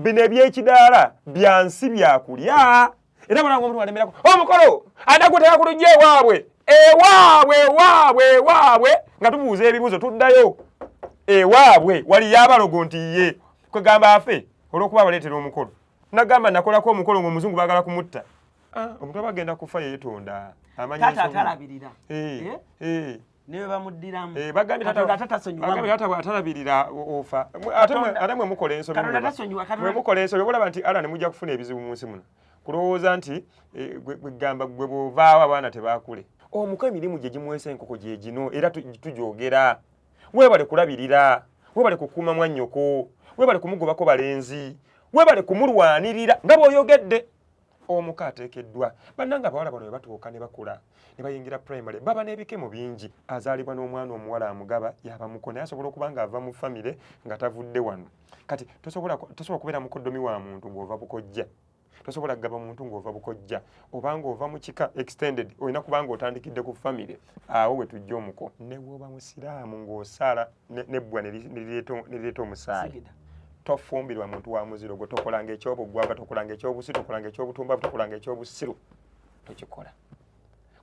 bino ebyekidaala byansi byakulya era balanga omuntu alemerako omukolo adagutera ku lujja ewaabwe nga tubuuza ebibuuzo tuddayo ewaabwe wali yabalogo nti ye kwegamba afe olw'okuba baleetera omukolo nagamba nakolako omukolo ng'omuzungu baagala kumutta omuntu aba agenda kufa yeetonda atalabirira niwe bamuddiramu bagambye tata bw'atalabirira ofa ate mwe mukola ensobi olaba nti ala ne mujja kufuna ebizibu mu nsi muno kulowooza nti gwegamba gwe bw'ovaawo abaana tebaakule omuko emirimu gye gimuweesa enkoko gye gino era tugyogera weebale kulabirira weebale kukuuma mwannyoko weebale kumugobako balenzi weebale kumulwanirira nga bw'oyogedde omuko ateekeddwa bannanga abawala bano bwe batuuka ne bakula ne bayingira primary baba n'ebikemo bingi azaalibwa n'omwana omuwala amugaba yabamuko naye asobola okuba nga ava mu famire nga tavudde wano kati tosobola kubeera mukoddomi wa muntu ng'ova bukojja tosobola kugaba muntu ng'ova bukojja obanga ova mu kika extended olina kubanga otandikidde ku famire awo we tujja omuko ne bw'oba musiraamu ng'osaala nebbwa ne lireeta omusaayi tofumbirwa muntu wa muziro gwe tokolanga ekyobuggwava tokolanga ekyobusi tokolanga ekyobutumbavu tokolanga ekyobusiru tokikola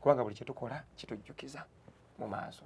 kubanga buli kye tukola kitujjukiza mu maaso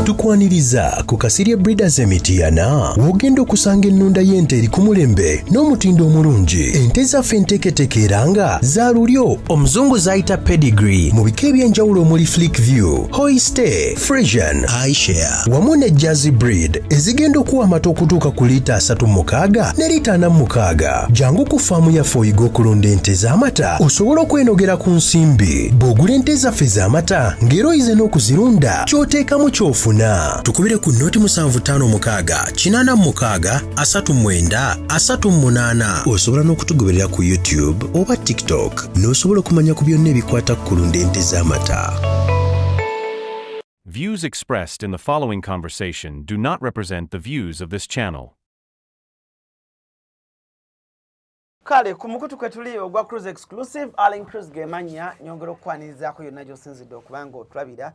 tukwaniriza ku Kasirye Breeders Emityana wogenda okusanga ennunda y'ente eri ku mulembe n'omutindo omulungi ente zaffe enteeketeeke era nga za lulyo omuzungu zayita pedigree mu bika ebyenjawulo omuli Flickview, Holstein, Friesian, Ayrshire wamu ne Jersey breed ezigenda okuwa amata okutuuka ku liita 36 ne liita 46 jangu ku faamu yaffe oyiga okulunda ente z'amata osobola okwenogera ku nsimbi bw'ogula ente zaffe z'amata ng'era oyize n'okuzirunda ky'oteekamu ky'ofuna tukubire ku noti 7556 osobola n'okutugoberera ku YouTube oba TikTok n'osobola okumanya ku byonna ebikwata ku kulunda ente z'amata. Views expressed in the following conversation do not represent the views of this channel. Kale ku mukutu kwe tuli ogwa Cruise Exclusive Allen Cruise gemanya nyongera okwanirizaako yonna gy'osinzidde okubanga otulabira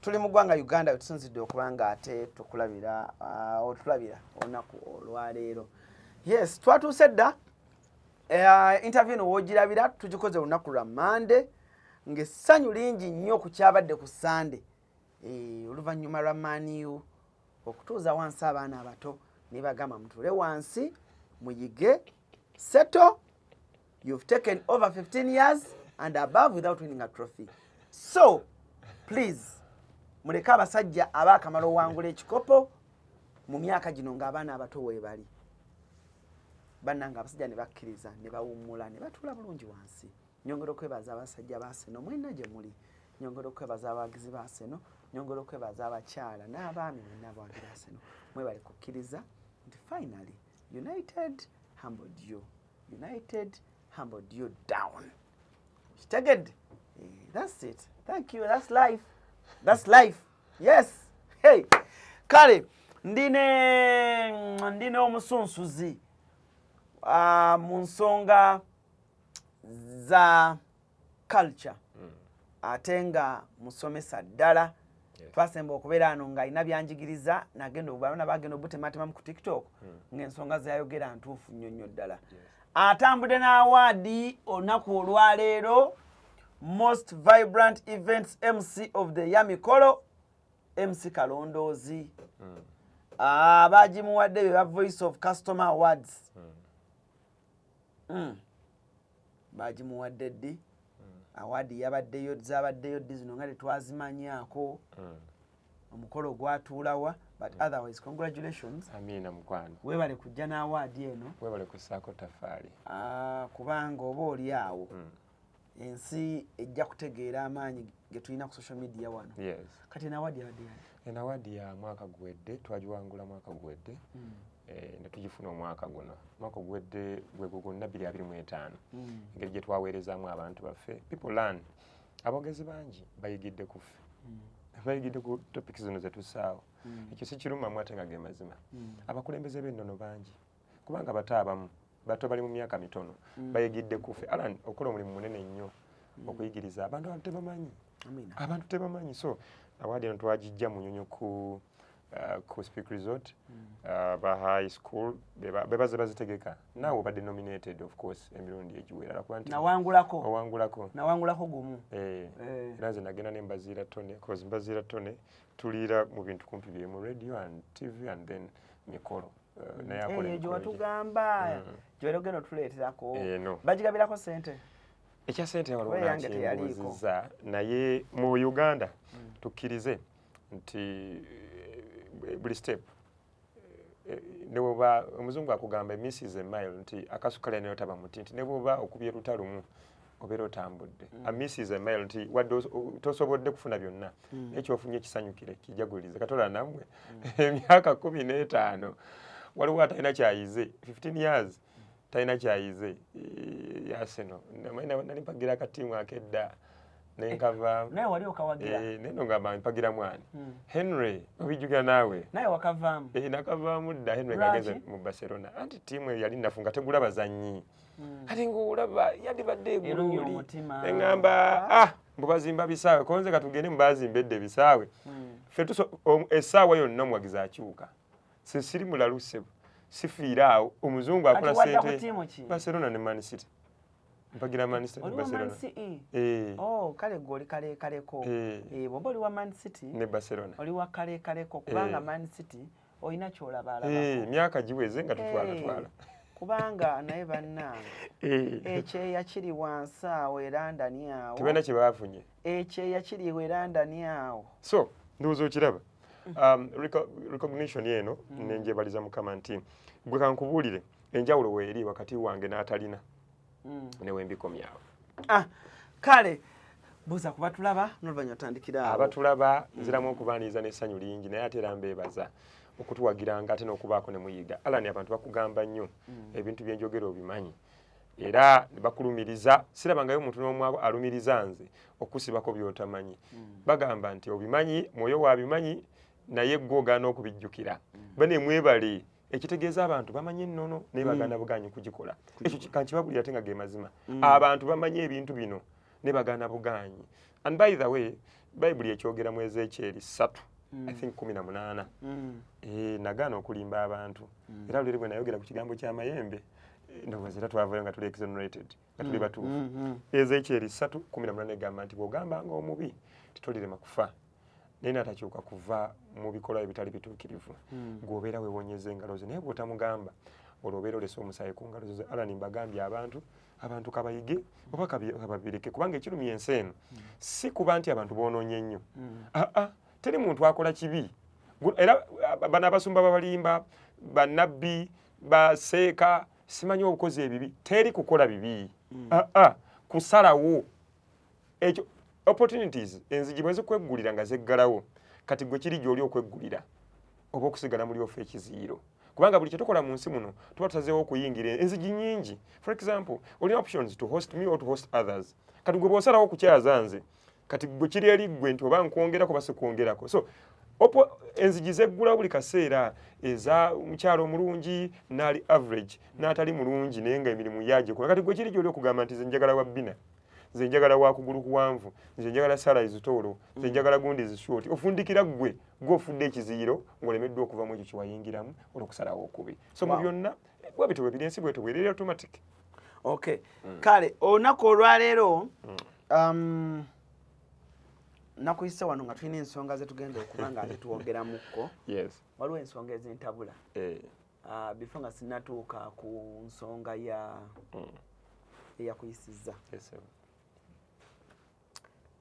tuli mu ggwanga Uganda wetusinzidde okubanga ate tukulabira otulabira olunaku olwaleero. Yes, twatuuse dda interview no woogirabira tugikoze olunaku lwa Monday ng'essanyu lingi nnyo ku kyabadde ku Sunday oluvannyuma lwa Man U okutuuza wansi abaana abato ne bagamba mutuule wansi muyige settle. You've taken over 15 years and above without winning a trophy. So, please, muleka abasajja abaakamala owangula ekikopo mu myaka gino ng'abaana abato weebali. Bannanga abasajja ne bakkiriza ne bawummula ne batuula bulungi wansi. Nyongera okwebaza abasajja ba Arsenal mwenna gye muli. Nyongera okwebaza abawagizi ba Arsenal. Nyongera okwebaza abakyala n'abaami mwenna abawagira Arsenal. Mwebale kukkiriza nti finally United humbled you. United humbled you down. Kitegedde? That's it. Thank you. That's life. That's life. Yes. Hey. Kale ndine omusunsuzi mu nsonga za culture ate nga musomesa ddala twasemba okubeera ano ng'alina byanjigiriza nagenda obubana bagenda obutematemamu ku TikTok ng'ensonga zayogera ntuufu nnyo nnyo ddala atambudde n'awaadi olunaku olwaleero Most Vibrant Events MC of the Year mikolo MC Kalondoozi abagimuwadde be ba Voice of Customer Awards bagimuwadde ddi awaadi yabaddeyo zabaddeyo ddi zino nga tetwazimanyaako omukolo gwatuulawa but otherwise congratulations. Amina mukwano. Weebale kujja n'awaadi eno. Weebale kussaako tafaali. Kubanga oba oli awo ensi ejja kutegeera amaanyi ge tulina ku social media wano. Yes. Kati n'awaadi yabadde yani? Enawaadi ya mwaka guwedde twagiwangula mwaka guwedde ne tugifuna omwaka guno. Mwaka guwedde gwe gonna 2025. Engeri gye twaweerezaamu abantu baffe. People learn. Aboogezi bangi bayigidde ku ffe. Bayigidde ku topics zino ze tusaawo. Ekyo si kirumamu ate nga ge mazima. Abakulembeze b'ennono bangi. Kubanga bato abamu bato bali mu myaka mitono bayigidde ku ffe. Alan okola omulimu munene nnyo okuyigiriza abantu tebamanyi. Abantu tebamanyi. So awaadi eno twagijja munyonyo ku ku Speak Resort ba high school bebaze bazitegeka naawe obadde nominated of course emirundi egiwera lakuba nti nawangulako gumu era nze nagenda ne Mbazira Tone cause Mbazira Tone tuliira mu bintu kumpi bye mu radio and TV and then mikolo naye akola ejo watugamba jwerogeno tuleeterako bagigabirako sente ekya sente walonaakiza naye mu Uganda tukkirize nti buli step neboba omuzungu akugamba Mrs. a mile nti akasukale nayo taba muti nti neboba okubye lutalumu obeera otambudde a Mrs. a mile nti wadde tosobodde kufuna byonna ekyo ofunye ekisanyukire kijagulize katola namwe emyaka 15 waliwo atalina kyayize 15 years talina kyayize yaseno nali mpagira akatimu akedda nenkava naye wali okawagira neno ngamba mpagira mwani Henry obijjuka naawe naye wakavaamu nakavaamu dda Henry ngageze mu Barcelona anti tiimu yali nafunga tegula bazannyi ati ng'olaba yandibadde egululi eŋŋamba mbubazimba bisaawe konze katugende mubazimbedde bisaawe ffe essaawa yonna omuwagizi akyuka sisiri mulaluse sifiira awo omuzungu akola sente Barcelona ne Man City mpagira Man City Barcelona kale goli kaleko bw'oba oli wa Man City ne Barcelona oli wa kaleko kubanga Man City olina kyolaba myaka giweze nga tutwala kubanga naye bannange ekyeya kiri wansi awo era ndani awo tebena kye baafunye ekyeya kiri era ndani awo so ndowooza okiraba recognition eno nenjebaliza Mukama nti gwe kankubuulire enjawulo weeri wakati wange n'atalina newembikomyawo kale buuza kubatulaba n'oluvannyuma otandikira awo abatulaba nziramu okubaaniriza n'essanyu lingi naye ate era mbeebaza okutuwagiranga ate n'okubaako ne muyiga alani abantu bakugamba nnyo ebintu byenjogera obimanyi era ne bakulumiriza sirabangayo omuntu n'omu alumiriza nze okusibako by'otamanyi bagamba nti obimanyi mwoyo waabimanyi naye gwe ogaana okubijjukira bane mwebale ekitegeeza abantu bamanyi ennono naye bagaana buganyi kugikola ekyo kankibabulira ate nga ge mazima abantu bamanyi ebintu bino ne bagaana buganyi and by the way bayibuli ekyogera mu Ezekiel 3 I think 18 nagaana okulimba abantu era luli bwe nayogera ku kigambo ky'amayembe ndowooza era twavayo nga tuli exonerated nga tuli batuufu Ezekiel 3:18 egamba nti bw'ogambanga omubi titolirema kufa naye natakyuka kuva mu bikolwa ebitali bituukirivu gw'obeera weewonyeza engalo ze naye bw'otamugamba olwo obeera olesa omusaayi ku ngalo ze alani mbagambye abantu kabayige oba kababireke kubanga ekirumya ensi eno si kuba nti abantu boonoonye nnyo teri muntu akola kibi era bano abasumba babalimba bannabbi baseeka simanyi obukozi ebibi teri kukola bibi kusalawo ekyo opportunities enzigi bwe zikweggulira nga zeggalawo kati gwe kiri gy'oli okweggulira oba okusigala muli ofa ekiziiro kubanga buli kyetukola mu nsi muno tuba tusazeewo okuyingira enzigi nyingi for example olina options to host me or to host others kati gwe bw'osalawo okukyaza nze kati gwe kiri eri gwe nti oba nkwongerako basikwongerako so enzigi zeggula buli kaseera eza mukyalo omulungi naali average n'atali mulungi naye nga emirimu yaagyekola kati gwe kiri gy'oli okugamba nti ze njagala wa bbina nze njagala wa kugulu kuwanvu nze njagala sala izitoolo nze njagala gundi zishoti ofundikira gwe ofudde ekiziiro ng'olemeddwa okuva mu ekyo kiwayingiramu olw'okusalawo okubi so mu byonna bwabito bwebiri ensi bweto bwereri automatic okay kale olunaku olwaleero nakuyise wano nga tulina ensonga zetugenda okuba nga zituwogeramukko waliwo ensonga ezintabula bifo nga sinatuuka ku nsonga eyakuyisizza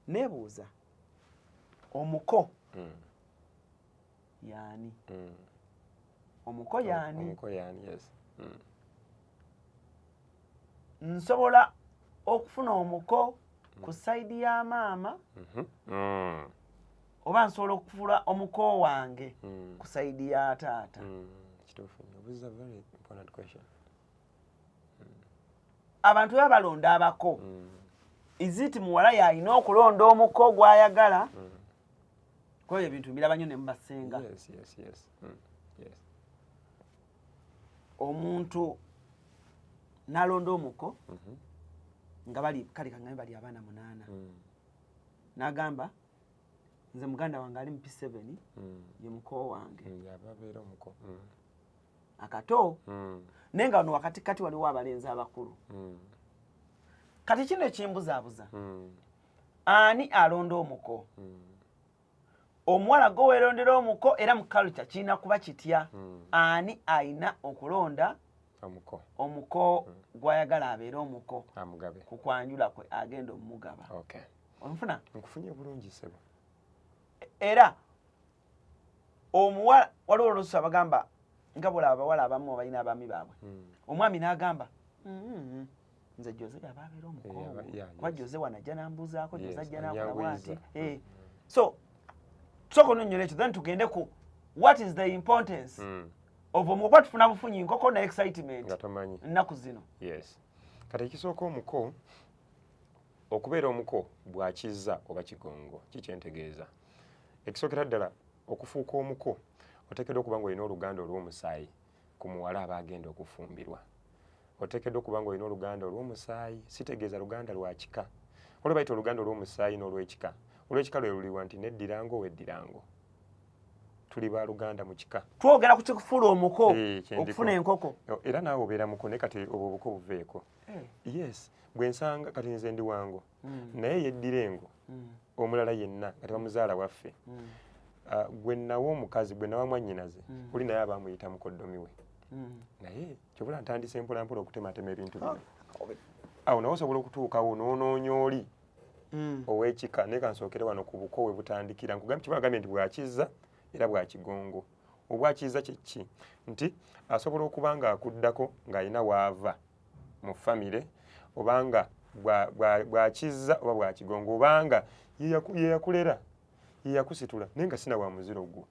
nebuuza omuko yaani omuko yaani nsobola okufuna omuko ku sayidi ya maama oba nsobola okufuna omuko wange ku sayidi ya taata abantu babalonda abako iziti muwala yalina okulonda omuko gw'ayagala kweyo ebintu mbiraba nnyo ne mubasenga omuntu n'alonda omuko nga bali kale kangambe bali abaana 8 n'agamba nze muganda wange ali mu P7 ye muko wange yababeera omuko akato nenga wano wakati kati waliwo abalenzi abakulu kati kino ekimbuzaabuza ani alonda omuko omuwala gwe weerondera omuko era mu culture kirina kuba kitya ani ayina okulonda omuko gwayagala abeere omuko ku kwanjula kwe agenda omugaba onfuna nkufunye bulungi sebo era omuwala waliwo oluusi abagamba nga bwolaba abawala abamu balina abaami baabwe omwami n'agamba nze Jose yaba abeera omuko kuba Jose wanajja nambuuzaako Jose ajja nakola bwati so tusooka ononyola ekyo then tugende ku what is the importance of omuko tufuna bufunyi nkoko na excitement nnaku zino kati ekisooka omuko okubeera omuko bwakizza oba kigongo kikyentegeeza ekisookera ddala okufuuka omuko oteekeddwa okuba ng'olina oluganda olw'omusaayi ku muwala aba agenda okufumbirwa oteekeddwa okuba ng'olina oluganda olw'omusaayi sitegeeza luganda lwa kika olwo bayita oluganda olw'omusaayi n'olw'ekika olw'ekika lwe luliwa nti neddirango weddirango tuli ba luganda mu kika twogera ku kikufuula omuko okufuna enkoko era naawe obeera muko naye kati obwo obuko buveeko yes bwe nsanga kati nze ndi wango naye yeddira engo omulala yenna nga tebamuzaala waffe gwe nawo omukazi gwe nawa mwannyinaze oli naye abamuyita mukoddomi we naye kyobula ntandise mpolampola okutematema ebintu bino awo nawe osobola okutuukawo n'onoonya oli ow'ekika naye kansookere wano ku buko we butandikira kibagambye nti bwakizza era bwakigongo obwakizza kyeki nti asobola okuba nga akuddako ng'alina waava mu famire obanga bwakizza oba bwakigongo obanga yeyakulera yeyakusitula naye nga sina wa muziro gwo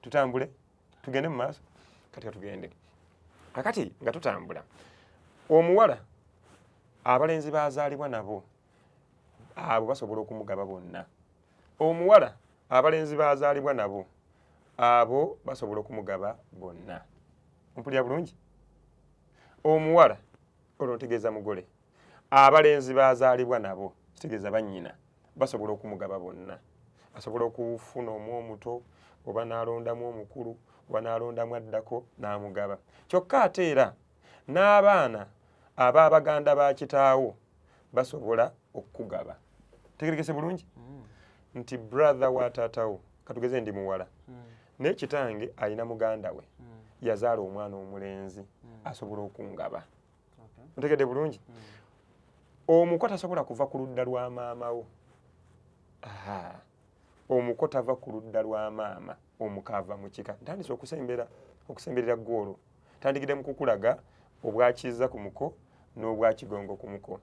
tutambule tugende mu maaso kati katugende kakati nga tutambula omuwala abalenzi bazaalibwa nabo abo basobola okumugaba bonna omuwala abalenzi bazaalibwa nabo abo basobola okumugaba bonna mpulira bulungi omuwala olwo ntegeeza mugole abalenzi bazaalibwa nabo kitegeeza bannyina basobola okumugaba bonna asobola okufuna omwomuto oba n'alondamu omukulu oba n'alondamu addako n'amugaba kyokka ate era n'abaana ab'abaganda ba kitaawo basobola okukugaba tegerekese bulungi nti brother wa taatawo katugeze ndi muwala naye kitange alina muganda we yazaala omwana omulenzi asobola okungaba ntegedde bulungi omuko tasobola kuva ku ludda lwa maamawo omuko tava ku ludda lwa maama omukaava mu kika ntandise okusemberera ggoolo tandikidde mu kukulaga obwakizza ku muko n'obwakigongo ku muko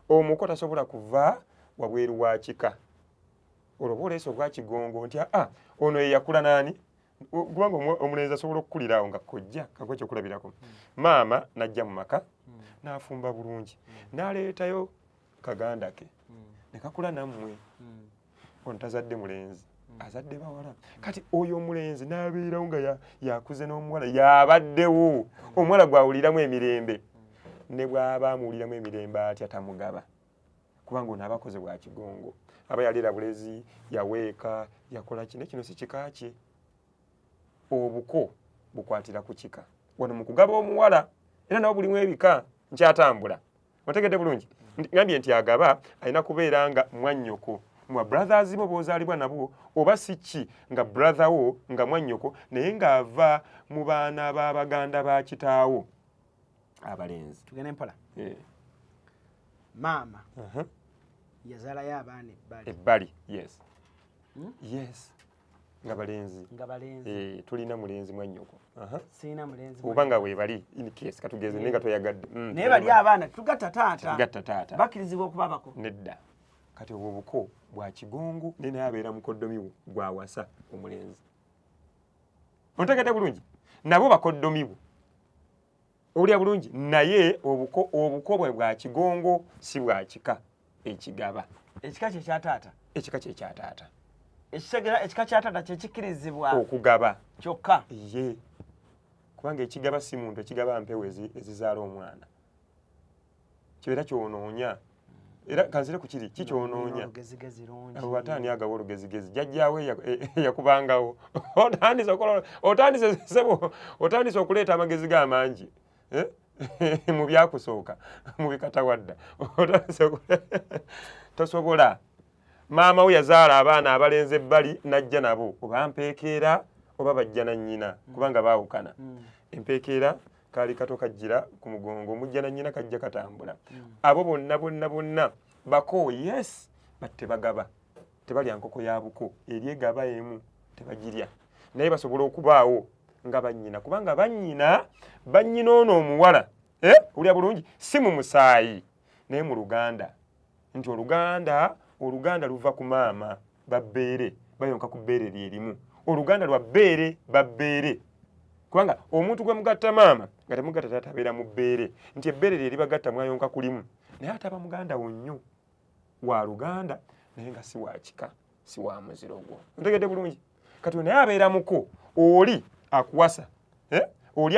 omuko tasobola kuva wabweru wa kika olwo bwoleesa obwakigongo nti ono yeyakula naani kubanga omulenzi asobola okukuliraawo nga kojja kakwe ekyokulabirako maama najja mu maka n'afumba bulungi n'aleetayo kaganda ke ne kakula nammwe ono tazadde mulenzi azadde bawala kati oyo omulenzi n'abeerawo nga yakuze n'omuwala yabaddewo omuwala gwawuliramu emirembe ne bw'aba amuwuliramu emirembe atya tamugaba kubanga ono aba akoze bwa kigongo aba yaleera bulezi yaweeka yakola kino kino si kika kye obuko bukwatira ku kika wano mu kugaba omuwala era nawo bulimu ebika nkyatambula otegedde bulungi ngambye nti agaba alina kubeera nga mwannyoko mwa brothers bo bozaalibwa nabo oba siki nga brother wo nga mwannyoko naye ng'ava mu baana b'abaganda ba kitaawo abalenzi tugende mpola maama yazaalayo abaana ebbali yes nga balenzi tulina mulenzi mwannyoko sirina mulenzi oba nga weebali in case katugeze naye nga toyagadde naye bali abaana tugatta taata bakkirizibwa okuba bako nedda kati obwo buko bwa kigongo naye naye abeera mukoddomi gwa wasa omulenzi ontegedde bulungi nabo bakoddomi bwo owulira bulungi naye obuko bwe bwa kigongo si bwa kika ekigaba ekika kyekyataata ekika kyataata kyekikkirizibwa okugaba kyokka ye kubanga ekigaba si muntu ekigaba mpewo ezizaala omwana kibeera kyonoonya era kanzire ku kiri kikyonoonya wataani agawo olugezigezi jjajjaawe yakubangawo otandise okuleeta amagezi g'amangi mu byakusooka mu bikatawadda tosobola maama we yazaala abaana abalenzi ebbali najja nabo oba mpeekeera oba bajja na nnyina kubanga baawukana empeekeera kaali kato kajjira ku mugongo omujja na nnyina kajja katambula abo bonna bako yes batte bagaba tebalya nkoko ya buko eri egaba emu tebagirya naye basobola okubaawo nga bannyina kubanga bannyina ono omuwala ulya bulungi si mu musaayi naye mu Luganda nti oluganda luva ku maama babbeere bayonka ku bbeere lyerimu oluganda lwa bbeere babbeere kubanga omuntu gwe mugatta maama nga temugatta tatabeera mu bbeere nti ebbeere lye libagatta mwayonka kulimu naye ataba muganda wonnyo wa Luganda naye nga si wa kika si wa muziro gwo ntegedde bulungi kati naye abeera muko oli akuwasa oli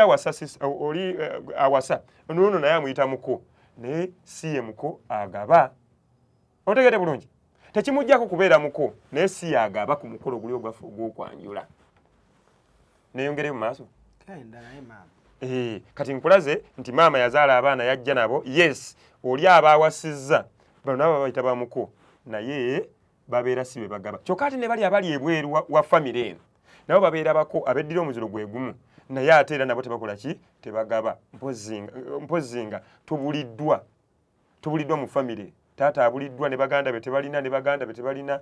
awasa nono naye amuyita muko naye si ye muko agaba otegedde bulungi tekimujjako kubeera muko naye si yagaba ku mukolo guli ogwaffe ogw'okwanjula neyongere mu maaso kati nkulaze nti maama yazaala abaana yajja nabo yes oli abaawasizza bano nabo bayita bamuko naye babeera si be bagaba kyokka ate ne bali abali ebweru wa famire eno nabo babeera bako abeddira omuziro gwe gumu naye ate era nabo tebakola ki tebagaba mpozinga tubuliddwa mu famire taata abuliddwa ne baganda be tebalina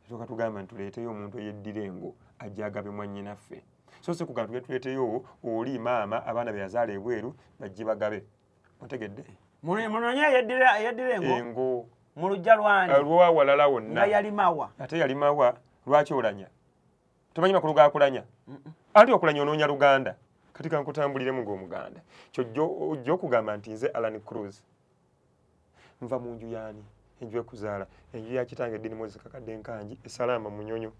toka tugamba ntuleeteyo omuntu eyeddira engo ajja agabe mwannyinaffe so si kugamba tuleeteyo oli maama abaana be yazaala ebweru bajje bagabe otegedde munonya yeddira engo mu lujja lwani lwawalala wonna nga yalimawa ate yalimawa lwaki olanya tomanyi makulu gakulanya anti okulanya onoonya Luganda kati kankutambuliremu ng'omuganda kyojjo ojja okugamba nti nze Alan Cruz nva mu nju yaani enju ekuzaala enju ya kitange Edini Moses Kakadde Nkanji esalama Munyonyo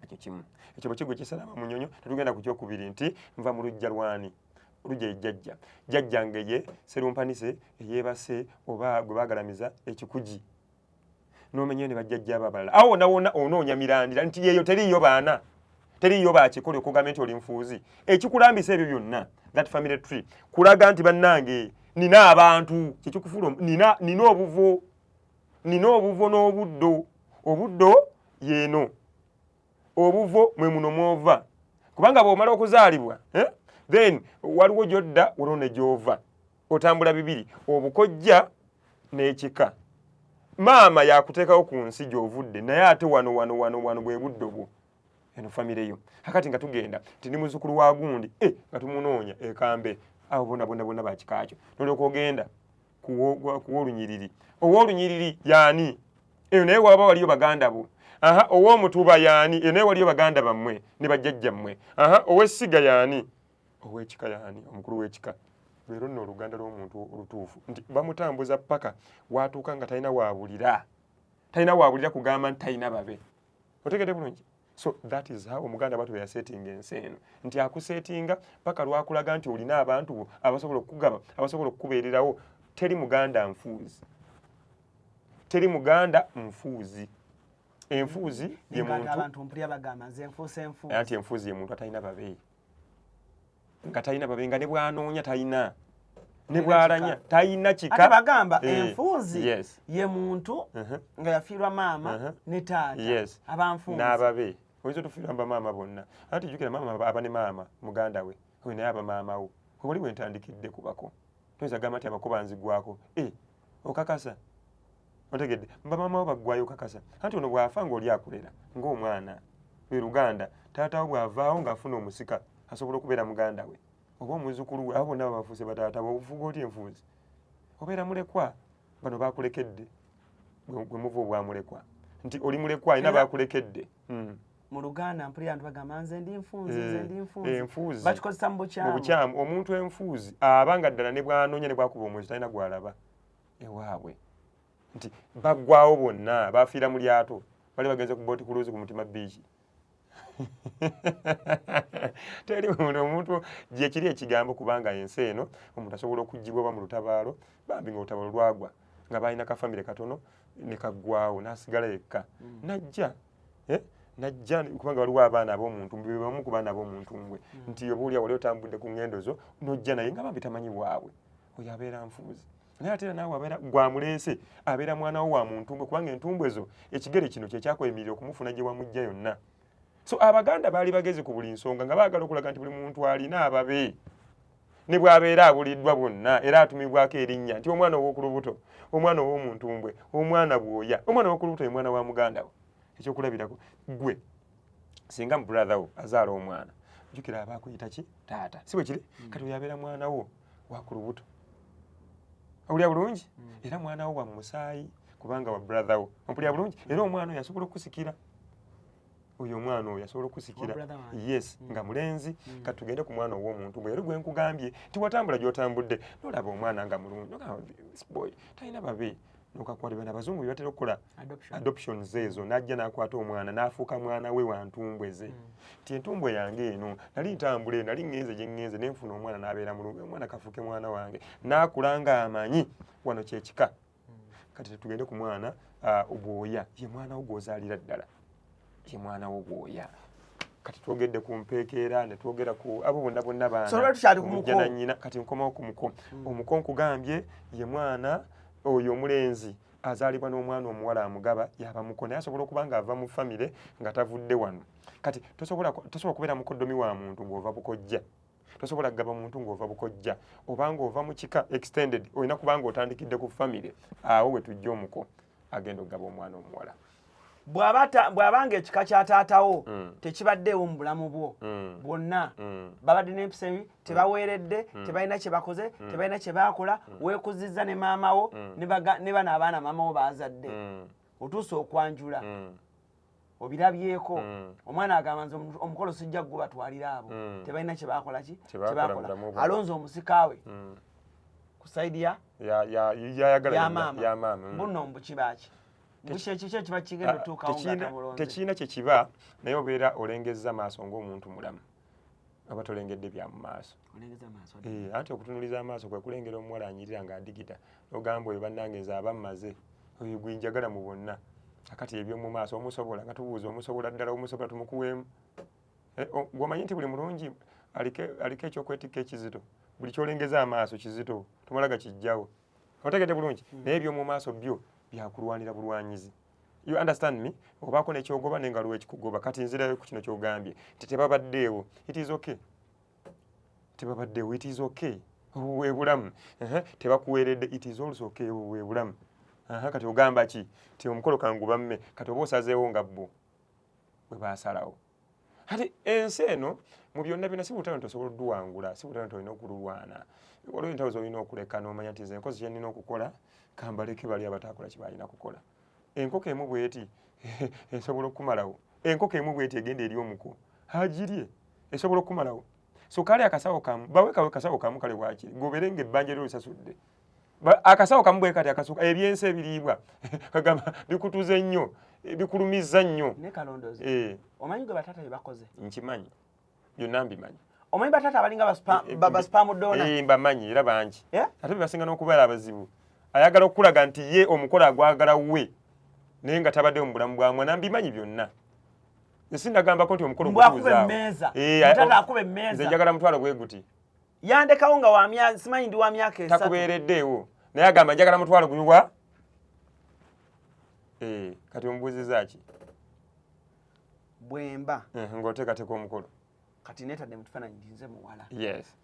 ekyo kimu ekyo bwe kigwe kisalama Munyonyo tetugenda ku kyokubiri nti nva mu lujja lwani olujja ejjajja jjajjange ye serumpanise eyeebase oba gwe baagalamiza ekikugi n'omenyeyo ne bajjajja abalala awo wonna onoonya mirandira nti yeeyo teriiyo baana teriiyo bakikole okugamba nti oli nfuuzi ekikulambisa ebyo byonna that family tree kulaga nti bannange nina abantu kyekikufuula nina obuvo n'obuddo yeeno obuvo mwe muno mwova kubanga bw'omala okuzaalibwa then waliwo gyodda waliwo ne gy'ova otambula bibiri obukojja n'ekika maama yakuteekawo ku nsi gy'ovudde naye ate wano bwe buddo bwo eno famire yo hakati nga tugenda tindi muzukulu wa gundi nga tumunoonya ekambe abo bonna bakikakyo nolyoka ogenda kuwolunyiriri owolunyiriri yaani eyo naye waba waliyo baganda bo ow'omutuba yaani eyo naye waliyo baganda bammwe ne bajjajja mmwe ow'essiga yaani ow'ekika yaani omukulu w'ekika leero nno oluganda lw'omuntu olutuufu nti bamutambuza paka watuuka nga talina waabulira kugamba nti talina babe otegedde bulungi so that is how omuganda bwatyo yasetinga ensi eno nti akusetinga paka lwakulaga nti olina abantu bo abasobola okukugaba abasobola okukubeererawo teri muganda nfuuzi enfuuzi ye muntu anti enfuuzi ye muntu atalina babe nga talina babe nga ne bwanoonya talina ne bwalanya talina kika ate bagamba enfuuzi ye muntu nga yafiirwa maama ne taata abanfuuzi n'ababe oyinza otufiirwa bamaama bonna anti jjukira maama aba ne maama muganda we oyo naye aba maama wo webali wentandikidde kubako toyinza gamba nti abako banzigwako okakasa otegedde mba maama wo baggwayo okakasa anti ono bw'afa ng'oli akulera ng'omwana be Luganda taata wo bw'avaawo ng'afuna omusika asobola okubeera muganda we oba omuzukulu we abo bonna babafuuse bataata bwebufuga oti enfuuzi obeera mulekwa bano bakulekedde gwe muva obwamulekwa nti oli mulekwa alina bakulekedde mu Luganda mpulira abantu bagamba nze ndi nfuuzi bakikozesa mu bukyamu omuntu enfuuzi abanga ddala ne bwanoonya ne bwakuba omwezi talina gwalaba ewaabwe nti baggwawo bonna bafiira mu lyato bali bagenze ku booti kuluzi ku Mutima Beach teri omuntu gye kiri ekigambo kubanga ensi eno omuntu asobola okuggibwa oba mu lutabaalo bambi nga olutabaalo lwagwa nga balina ka family katono ne kaggwaawo n'asigala yekka najja kubanga waliwo abaana ab'omuntu bamu ku baana ab'omuntu mbwe nti obuulya wali otambudde ku ngendo zo n'ojja naye nga bambi tamanyi bwabwe oyo abeera nfuuzi naye ate era naawe abeera gwamuleese abeera mwana wo wa muntu mbwe kubanga entumbwe zo ekigere kino kye kyakwemirira okumufuna gye wamujja yonna. So Abaganda baali bagezi ku buli nsonga nga baagala okulaga nti buli muntu alina ababe ne bw'abeera abuliddwa bwonna era atumibwako erinnya nti omwana ow'okulubuto omwana ow'omuntu mbwe omwana bwoya omwana ow'okulubuto ye mwana wa muganda wo. Ekyokulabirako gwe singa mu brother wo azaala omwana jjukira aba akuyita ki taata si bwe kiri kati oyo abeera mwana wo wa ku lubuto awulira bulungi era mwana wo wa mu musaayi kubanga wa brother wo ompulira bulungi era omwana oyo asobola okusikira oyo omwana oyo asobola okusikira yes nga mulenzi kati tugende ku mwana ow'omuntu bwe yali gwe nkugambye tiwatambula gy'otambudde n'olaba omwana nga mulungi boy talina babe nokakwatibwa n'abazungu bye batera okukola adoptions ezo n'ajja n'akwata omwana n'afuuka mwana we wa ntumbwe ze ti entumbwe yange eno nali ntambule nali ŋŋenze gye ŋŋenze ne nfuna omwana n'abeera mulungi omwana kafuuke mwana wange n'akula ng'amanyi wano kyekika kati tetugende ku mwana obwoya ye mwana wo gw'ozaalira ddala ye mwana wo bwoya kati twogedde ku mpeekeera ne twogera ku abo bonna baana nnyina kati nkomawo ku muko omuko nkugambye ye mwana oyo omulenzi azaalibwa n'omwana omuwala amugaba yaba muko naye asobola okuba nga ava mu famire nga tavudde wano kati tosobola kubeera mukoddomi wa muntu ng'ova bukojja tosobola kugaba muntu ng'ova bukojja obanga ova mu kika extended olina kubanga otandikidde ku famire awo we tujja omuko agenda okugaba omwana omuwala bw'abanga ekika kya taatawo tekibaddeewo mu bulamu bwo bwonna babadde n'empisa ebi tebaweeredde tebalina kye bakoze tebalina kye baakola weekuzizza ne maama wo ne bano abaana maama wo baazadde otuuse okwanjula obirabyeko omwana agamba nze omukolo sijja gubatwalira abo tebalina kye baakola ki kyebakola alonze omusikaawe ku sayidi ya maama mbuno mbukibaki tekiina kye kiba naye obeera olengezza maaso ng'omuntu mulamu aba tolengedde bya mu maaso anti okutunuliza amaaso kwe kulengera omuwala anyirira ng'adigita ogamba oyo bannange nze aba mmaze oyo gwe njagala mu bonna akati eby'omu maaso omusobola nga tubuuza omusobola ddala omusobola tumukuweemu gw'omanyi nti buli mulungi aliko ekyokwetikka ekizito buli kyolengeza amaaso kizito tumalaga kijjawo otegedde bulungi naye eby'omu maaso byo byakulwanira bulwanyizi. You understand me? Obaako nekyogoba n'engalo wekikugoba kati nzirayo ku kino kyogambye nti tebabaddeewo it is okay tebabaddeewo it is okay we bulamu tebakuweeredde it is also okay we bulamu kati ogamba ki ti omukolo kanguba mme kati oba osazeewo nga bbo bwe baasalawo kati ensi eno mu byonna byonna si butalo nti osobola odduwangula si butalo nti olina okululwana waliwo entalo z'olina okuleka n'omanya nti nze enkozi kye nnina okukola kambaleke bali abataakola kye balina kukola enkoko emu bweti esobola okumalawo enkoko emu bweti egenda eri omuko agirye esobola okumalawo so kale akasawo kamu bawekawe kasawo kamu kale bwakiri goberenga ebbanja lyo lisasudde akasawo kamu bwe kati akasuka ebyensi ebiriibwa kagamba bikutuze nnyo bikulumiza nnyo ne kalondozi omanyi gwe bataata bye bakoze nkimanyi byonna mbimanyi omanyi bataata abalinga baspamu dona mbamanyi era bangi ate bebasinga n'okubeera abazibu ayagala okulaga nti ye omukola agwagala we naye nga tabadde mu bulamu bwa mwana mbimanyi byonna sindagambako nti omukolo nze njagala mutwalo bwe guti yandekawo nga simanyi ndi wa myaka 3 takubeereddeewo naye agamba njagala mutwalo guwa kati omubuuziza ki bwemba ng'oteekateeka omukolo kati neetadde mu kifaananyi nze muwala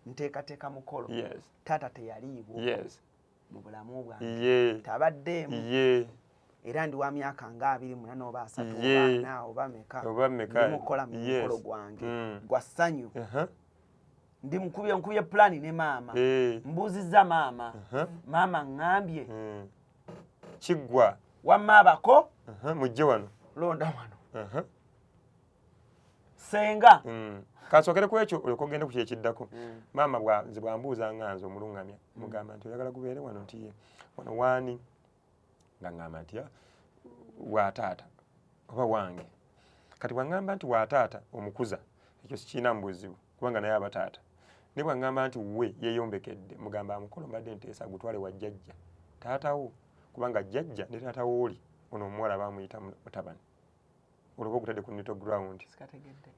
nteekateeka mukolo taata teyaliibwo mu bulamu bwange tabaddeemu era ndi wa myaka nga 28 oba 3 oba meka ndimukola mu mukolo gwange gwa ssanyu ndi nkubye pulaani ne maama mbuuzizza maama maama ŋŋambye kiggwa wamma abako mujje wano londa wano senga kasookere ku ekyo olyoka ogende ku kyekiddako maama nze bwambuuza nganze omuluŋŋamya mugamba nti oyagala gubeere wano ntiye wano waani nga ŋŋamba nti wa taata oba wange kati bwaŋŋamba nti wa taata omukuza ekyo sikiinamu buzibu kubanga naye abataata ne bwaŋŋamba nti we yeeyombekedde mugamba amukolo mbadde nteesa gutwale wa jjajja taatawo kubanga jjajja ne taata wooli ono omuwala baamuyita mutabani olwo okutadde ku neutral ground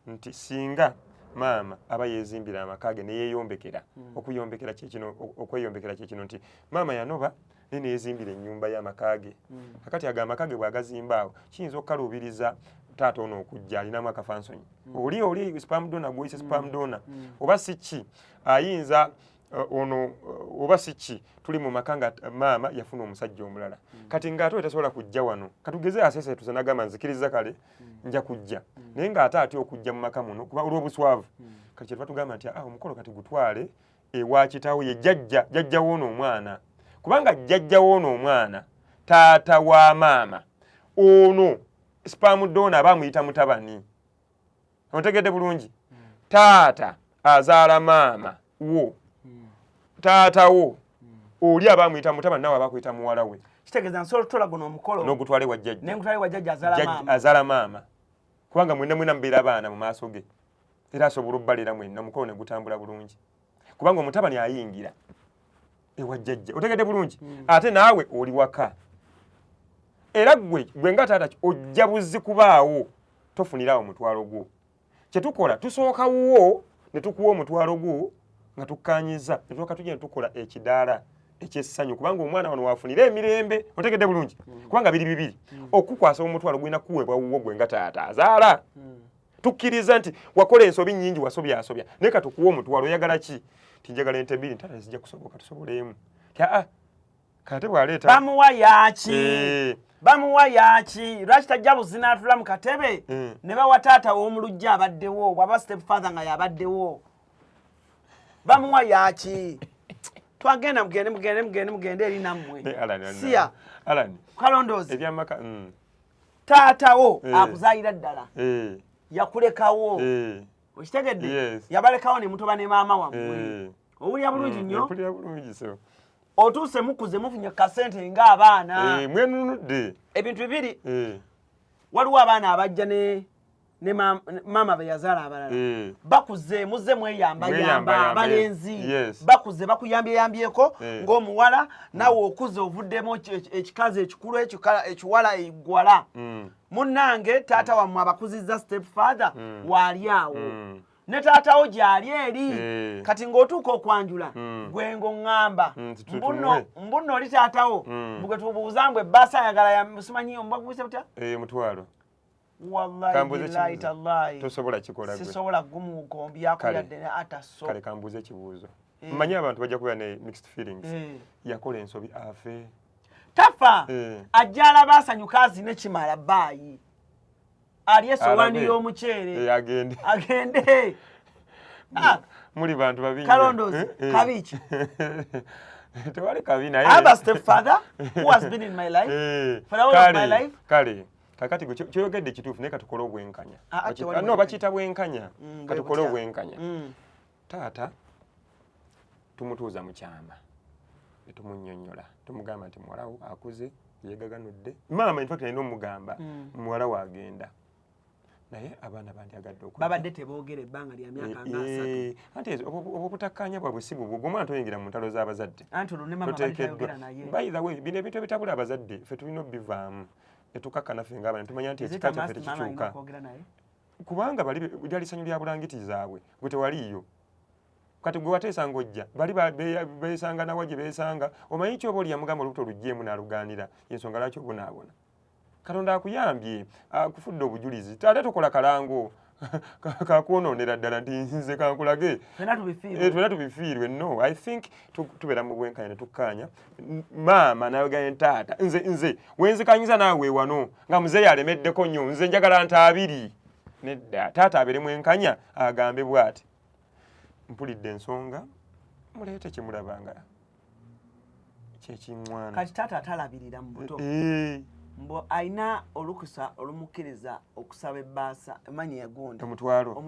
nti singa maama aba yeezimbira amakaage ne yeeyombekera okuyombekera kyekino okweyombekera kyekino nti maama yanoba ne yeezimbira ennyumba y'amakaage kakati ago amakaage bw'agazimbaawo kiyinza okukaluubiriza taata ono okujja alinamu akafansonyi oli spam donor gw'oyise spam donor oba si ki ayinza ono oba si ki tuli mu maka nga maama yafuna omusajja omulala kati ng'ate we tasobola kujja wano katugeze asese tusanagamba nzikiriza kale nja kujja naye ng'ate ate okujja mu maka muno kuba olw'obuswavu kati kyetuba tugamba nti omukolo kati gutwale ewa kitaawo ye jjajja woono omwana kubanga jjajja woono omwana taata wa maama ono spam donor aba amuyita mutabani otegedde bulungi taata azaala maama wo taata wo oli aba amuyita mutabani nawe aba akuyita muwala we kitegeeza nsobola tutola guno omukolo n'ogutwale wa jjajja n'engutwale wa jjajja azaala maama kubanga mwena mubeera abaana mu maaso ge era asobola obbalira mwenna omukolo ne gutambula bulungi kubanga omutabani ayingira ewa jjajja otegedde bulungi ate naawe oli waka era gwe nga taata ojja buzzi kubaawo tofunirawo mutwalo gwo kyetukola tusookawo ne tukuwa omutwalo gwo nga tukkanyiza ne tulyoka tujja ne tukola ekidaala ekyessanyu kubanga omwana wano waafunira emirembe otegedde bulungi kubanga biri bibiri okukwasa omutwalo gwina kuweebwa wuwo gwe nga taata azaala tukkiriza nti wakola ensobi nnyingi wasobya naye katukuwa omutwalo oyagala ki tinjagala ente bbiri ntaata zijja kusoboka tusoboleemu kate bwaleeta bamuwa yaaki lwaki tajja buzinaatula mu katebe ne bawa taata w'omulujja abaddewo bw'aba step father nga yabaddewo bamuwa yaaki twagenda mugende eri nammwe siya kalondoozi taatawo akuzaayira ddala yakulekawo okitegedde yabalekawo ne mutoba ne maama wammwe owulira bulungi nnyo otuuse mukuze mufunye kasente ng'abaana mwenunudde ebintu bibiri waliwo abaana abajja ne maama be yazaala abalala bakuze muze mweyamba abalenzi bakuze bakuyambyeko ng'omuwala nawe okuze ovuddemu ekikazi ekikulu ekiwala eggwala munnange taata wammwe abakuzizza step father waali awo ne taatawo gyali eri kati ng'otuuka okwanjula gwe ng'oŋŋamba mbuno oli taatawo mbugwe tubuuza mbwe bbaasa ayagala simanyi ombagubise butya mutwalo wallahi tallahi tosobola kikola gwe sisobola gumukombyako yadde ne ataso kale kambuuze ekibuuzo mmanyi abantu bajja kubeera ne mixed feelings yakola ensobi afe tafa ajja alaba asanyuka azine kimala bbaayi alye essowaani y'omuceere agende muli bantu babi kalondoozi kabiki tewali kabi naye I have a stepfather who has been in my life for the whole of my life kale kakati kyoyogedde kituufu naye katukole obwenkanya no bakiyita bwenkanya katukole obwenkanya taata tumutuuza mu kyama ne tumunnyonnyola tumugamba nti muwalawo akuze yeegaganudde maama infact alina omugamba muwala waagenda naye abaana bandyagadde babadde teboogera ebbanga lya myaka nga 3 anti obutakkaanya bwabwe si bubwo omwana toyingira mu ntalo z'abazadde anti olwo ne maama balitayogera naye by the way bino ebintu ebitabula abazadde ffe tulina obivaamu netukakkana ffe ng'abaana tumanya nti ekika kyaffe tekikyuka kubanga bali lyali ssanyu lya bulangiti zaabwe gwe tewaliiyo kati gwe wateesanga ojja bali beesanga nawa gye beesanga omanyi kyoba oli yamugamba olubuto luggyemu n'alugaanira ensonga lwaki obonaabona Katonda akuyambye akufudde obujulizi ate tokola kalango kakwonoonera ddala nti nze kankulage fena tubifiirwe no I think tubeera mu bwenkanya ne tukkaanya maama nayogera taata nze wenzikanyiza naawe wano nga muzeeyi alemeddeko nnyo nze njagala nta abiri nedda taata abeere mwenkanya agambe bw'ati mpulidde ensonga muleete kyemulabanga kyekiŋŋwana kati taata atalabirira mu buto mbo aina olukusa olumukkiriza okusaba ebbaasa emanyi yagonda omutwalo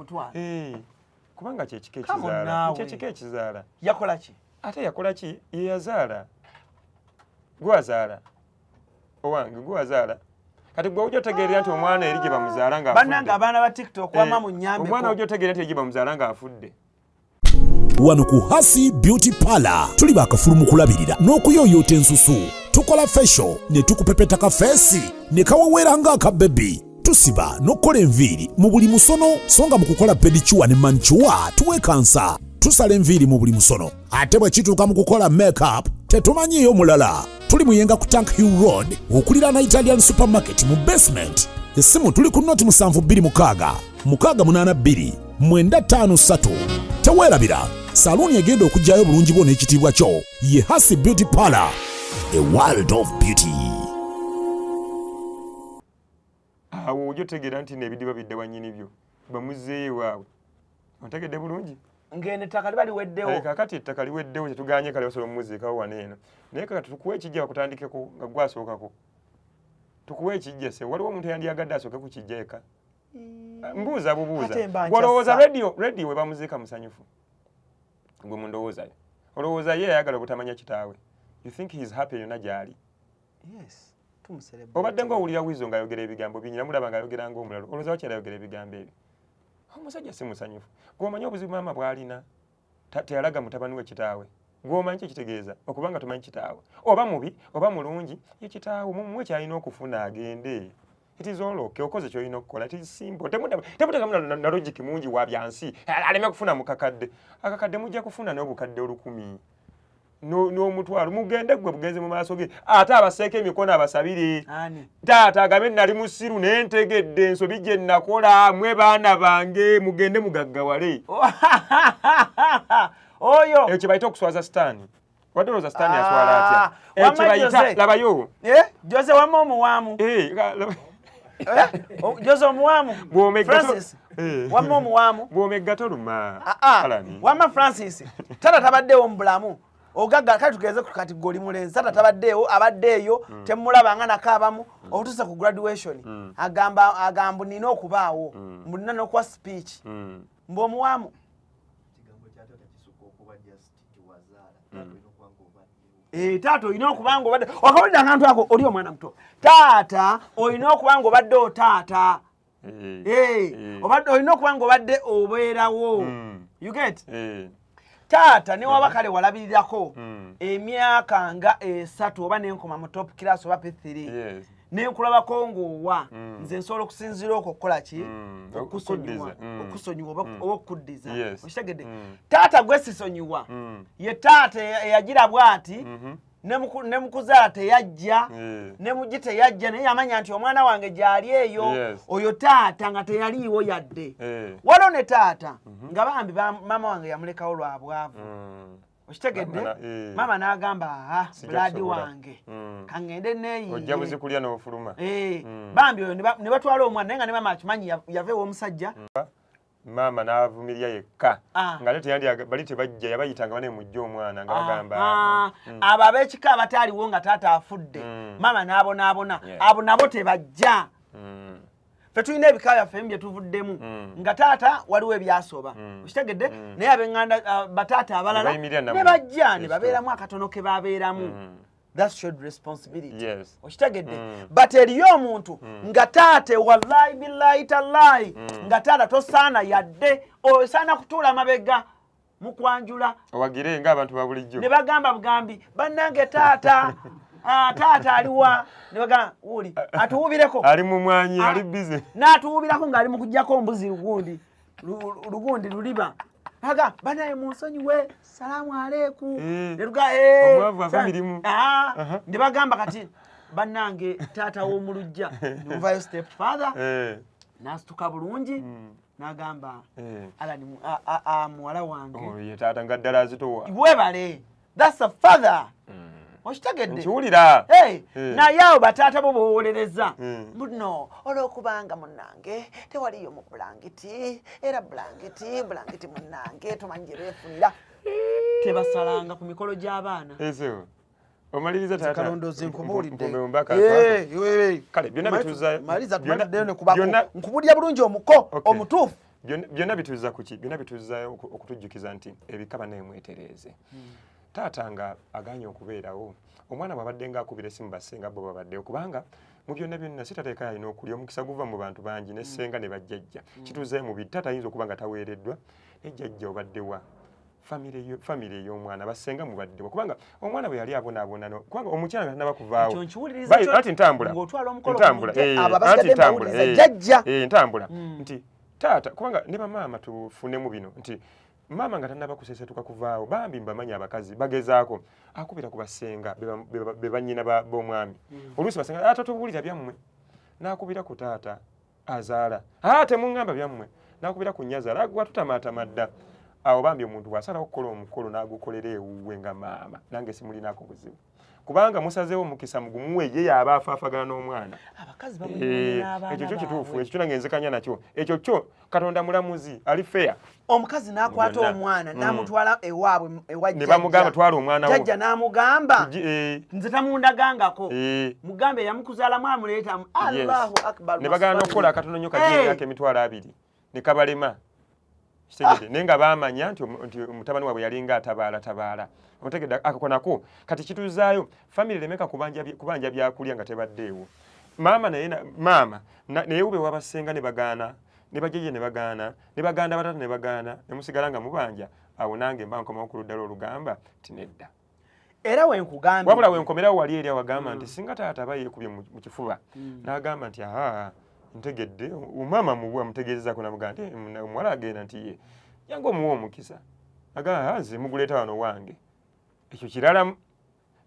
kubanga kyekika ekizaala yakola ki ate yakola ki ye yazaala gwazaala owange gwazaala kati gwe ojja otegeerera nti omwana eri gye bamuzaala nga bannange abaana ba tiktok wama mu nnyambeko omwana ojja otegeerera nti eri gye bamuzaala nga afudde wano ku Hasi Beauty Parlor tuli bakafulu mu kulabirira n'okuyooyoota ensusu tukola facial ne tukupepeta ka face ne kawawera nga aka baby. Tusiba n'okukola enviiri mu buli musono songa mu kukola pedicure ne manicure tuwekansa. Tusala enviiri mu buli musono ate bwe kituuka mu kukola makeup tetumanyiiyo mulala. Tuli muyenga ku Tank Hill Road okulira na Italian Supermarket mu basement. Essimu tuli ku noti 726 682 953. Teweerabira saluuni egenda okujjayo bulungi bwo n'ekitiibwa kyo ye Hasi Beauty Parlor, a world of beauty. Awo ojjo tegeera nti n'ebidiba bidde wannyini byo bamuzeeyo waabwe ontegedde bulungi ngene ettaka liba liweddewo kakati ettaka liweddewo tetuganye kale basobola mumuziikawo waneeno naye kakati tukuwa ekijja bakutandikeko nga gwasookako tukuwa ekijja se waliwo omuntu yandiyagadde asooke ku kijja eka mbuuza bubuuza olowooza radio we bamuziika musanyufu gwe mundowoozayo olowooza ye ayagala obutamanya kitaawe you think he is happy yonna gy'ali yes tumucelebrate obadde ng'owulira wizo ng'ayogera ebigambo bingi namulaba ng'ayogera ng'omulala olowooza wakyala ayogera ebigambo ebyo omusajja si musanyufu gw'omanyi obuzibu maama bw'alina teyalaga mutabani we kitaawe gw'omanyi kyekitegeeza okubanga tumanyi kitaawe oba mubi oba mulungi ye kitaawe mumuwe kyalina okufuna agende it is all okay okoze kyolina okukola it is simple temutekamu na logic mungi wa byansi aleme kufuna mu kakadde akakadde mujja kufuna n'obukadde 1000 n'omutwalo mugende gwe bugenze mu maaso ge ate abaseeko emikono abasabire taata agambe nali musiru nentegedde ensobi gye nakola mwe baana bange mugende mugaggawale oyo ekyo bayita okuswaza sitaani wadde olowooza sitaani yaswala atya ekyo bayita labayo Jose wamma omuwaamu Jose omuwaamu Francis wamma omuwaamu bw'omegga toluma wamma Francis tata tabaddewo mu bulamu ogaga kati tugeze ku kategori mulenzi tata tabaddeeyo abaddeeyo temulabanga nakaabamu okutuusa ku graduation agamba nina okubaawo mbulina n'okuwa speech mb'omuwaamu taata olina okuba nga obadde wakawulira akantu ako oli omwana muto taata olina okuba nga obadde otaata olina okuba nga obadde obeerawo you get taata ne waba kale walabirirako emyaka nga 3 oba nenkoma mu top class oba P3 nenkulabako ng'owa nze nsobola okusinziira okwo okukola ki okusonyiwa oba okuddiza okitegedde taata gwe sisonyiwa ye taata eyagira bw'ati ne mukuzaala teyajja ne mugi teyajja naye yamanya nti omwana wange gyali eyo oyo taata nga teyaliiwo yadde waliwo ne taata nga bambi maama wange yamulekawo lwa bwavu okitegedde maama n'agamba buladi wange kangende neeyiye ojja buzikulya n'ofuluma bambi oyo ne batwala omwana naye nga ne maama akimanyi yava ew'omusajja maama n'avumirya yekka nga te bali tebajja yabayitanga bane mujja omwana nga bagamba abo ab'ekika abataaliwo nga taata afudde maama n'abonaabona abo nabo tebajja ffe tulina ebika byaffe bye tuvuddemu nga taata waliwo ebyasoba okitegedde naye ab'eŋŋanda bataata abalala ne bajja ne babeeramu akatono ke babeeramu that's shared responsibility okitegedde but eriyo omuntu nga taate wallahi billahi tallahi nga taata tosaana yadde osaana kutuula mabega mukwanjula owagire ng'abantu ba bulijjo ne bagamba bugambi bannange taata taata aliwa ne bagamba wuli atuwubireko ali mu mwanyi ali busy n'atuwubirako ng'ali mu kuggyako mbuzi lugundi luliba aga banaye munsonyiwe salaamu aleiku omwavu ava mirimu ne bagamba kati bannange taata w'omulujja nuvayo step father n'asituka bulungi n'agamba alani muwala wange ye taata nga ddala azitowa webale that's a father okitegedde nkiwulira naye awo bataata bo bowolereza muno olwokubanga munnange tewaliyo mu bulangiti era bulangiti munnange tomanyi gye beefunira tebasalanga ku mikolo gy'abaana ezo omaliriza taata kalondozi nkubuulidde kale byonna bituuza maliza tumaliddeyo ne kubako nkubulya bulungi omuko omutuufu byonna bituuza ku ki byonna bituuza okutujjukiza nti ebika bannemwetereeze taata nga aganye okubeerawo omwana bwabadde ng'akubira essimu bassenga bo babaddeyo kubanga mu byonna sitateeka yalina okulya omukisa guva mu bantu bangi ne ssenga ne bajjajja kituuzayo mu taata ayinza okuba nga taweereddwa ne jjajja obaddewa family y'omwana basenga mubaddewo kubanga omwana bwe yali abonaabona kubanga omukyala nga tanaba ati ntambula nti taata kubanga ne bamaama tufunemu bino nti maama nga tanaba kusesetuka kuvaawo bambi mbamanya abakazi bagezaako akubira ku basenga be bannyina b'omwami oluusi basenga atatubuulira byammwe n'akubira ku taata azaala temuŋŋamba byammwe n'akubira ku nnyazaala agwa tutamaatamadda awo bambi omuntu bw'asalawo okukola omukolo n'agukolera ewuwe nga maama nange simulinaako buzibu kubanga musazeewo omukisa mugumuwe ye yaaba afaafagana n'omwana ekyo kyo kituufu ekyo nange nzekanya nakyo ekyo kyo Katonda mulamuzi ali fair omukazi n'akwata omwana n'amutwala ewaabwe ewa ne bamugamba twala omwana wo jjajja n'amugamba nze tamundagangako mugambe yamukuzaalamu amuleeta Allahu akbar ne bagaana okukola akatono nnyo kajeerako emitwalo 2 ne kabalema kitegede naye nga baamanya nti mutabani waabwe yalinga atabaala otegedde akakonako kati kituzaayo family lemeka kubanja byakulya nga tebaddeewo maama naye ube wabasenga ne bagaana ne bajeje ne bagaana batata ne bagaana ne musigala nga mubanja awo nange mba nkomawo ku ludda olugamba tinedda era wenkugambye wabula wenkomerawo wali eri awagamba nti singa taata bayeekubye mu kifuba n'agamba nti ntegedde maama mubuwa mutegeezezako namugamba nti omuwala agenda nti ye yange omuwa omukisa agamba nze muguleeta wano wange ekyo kirala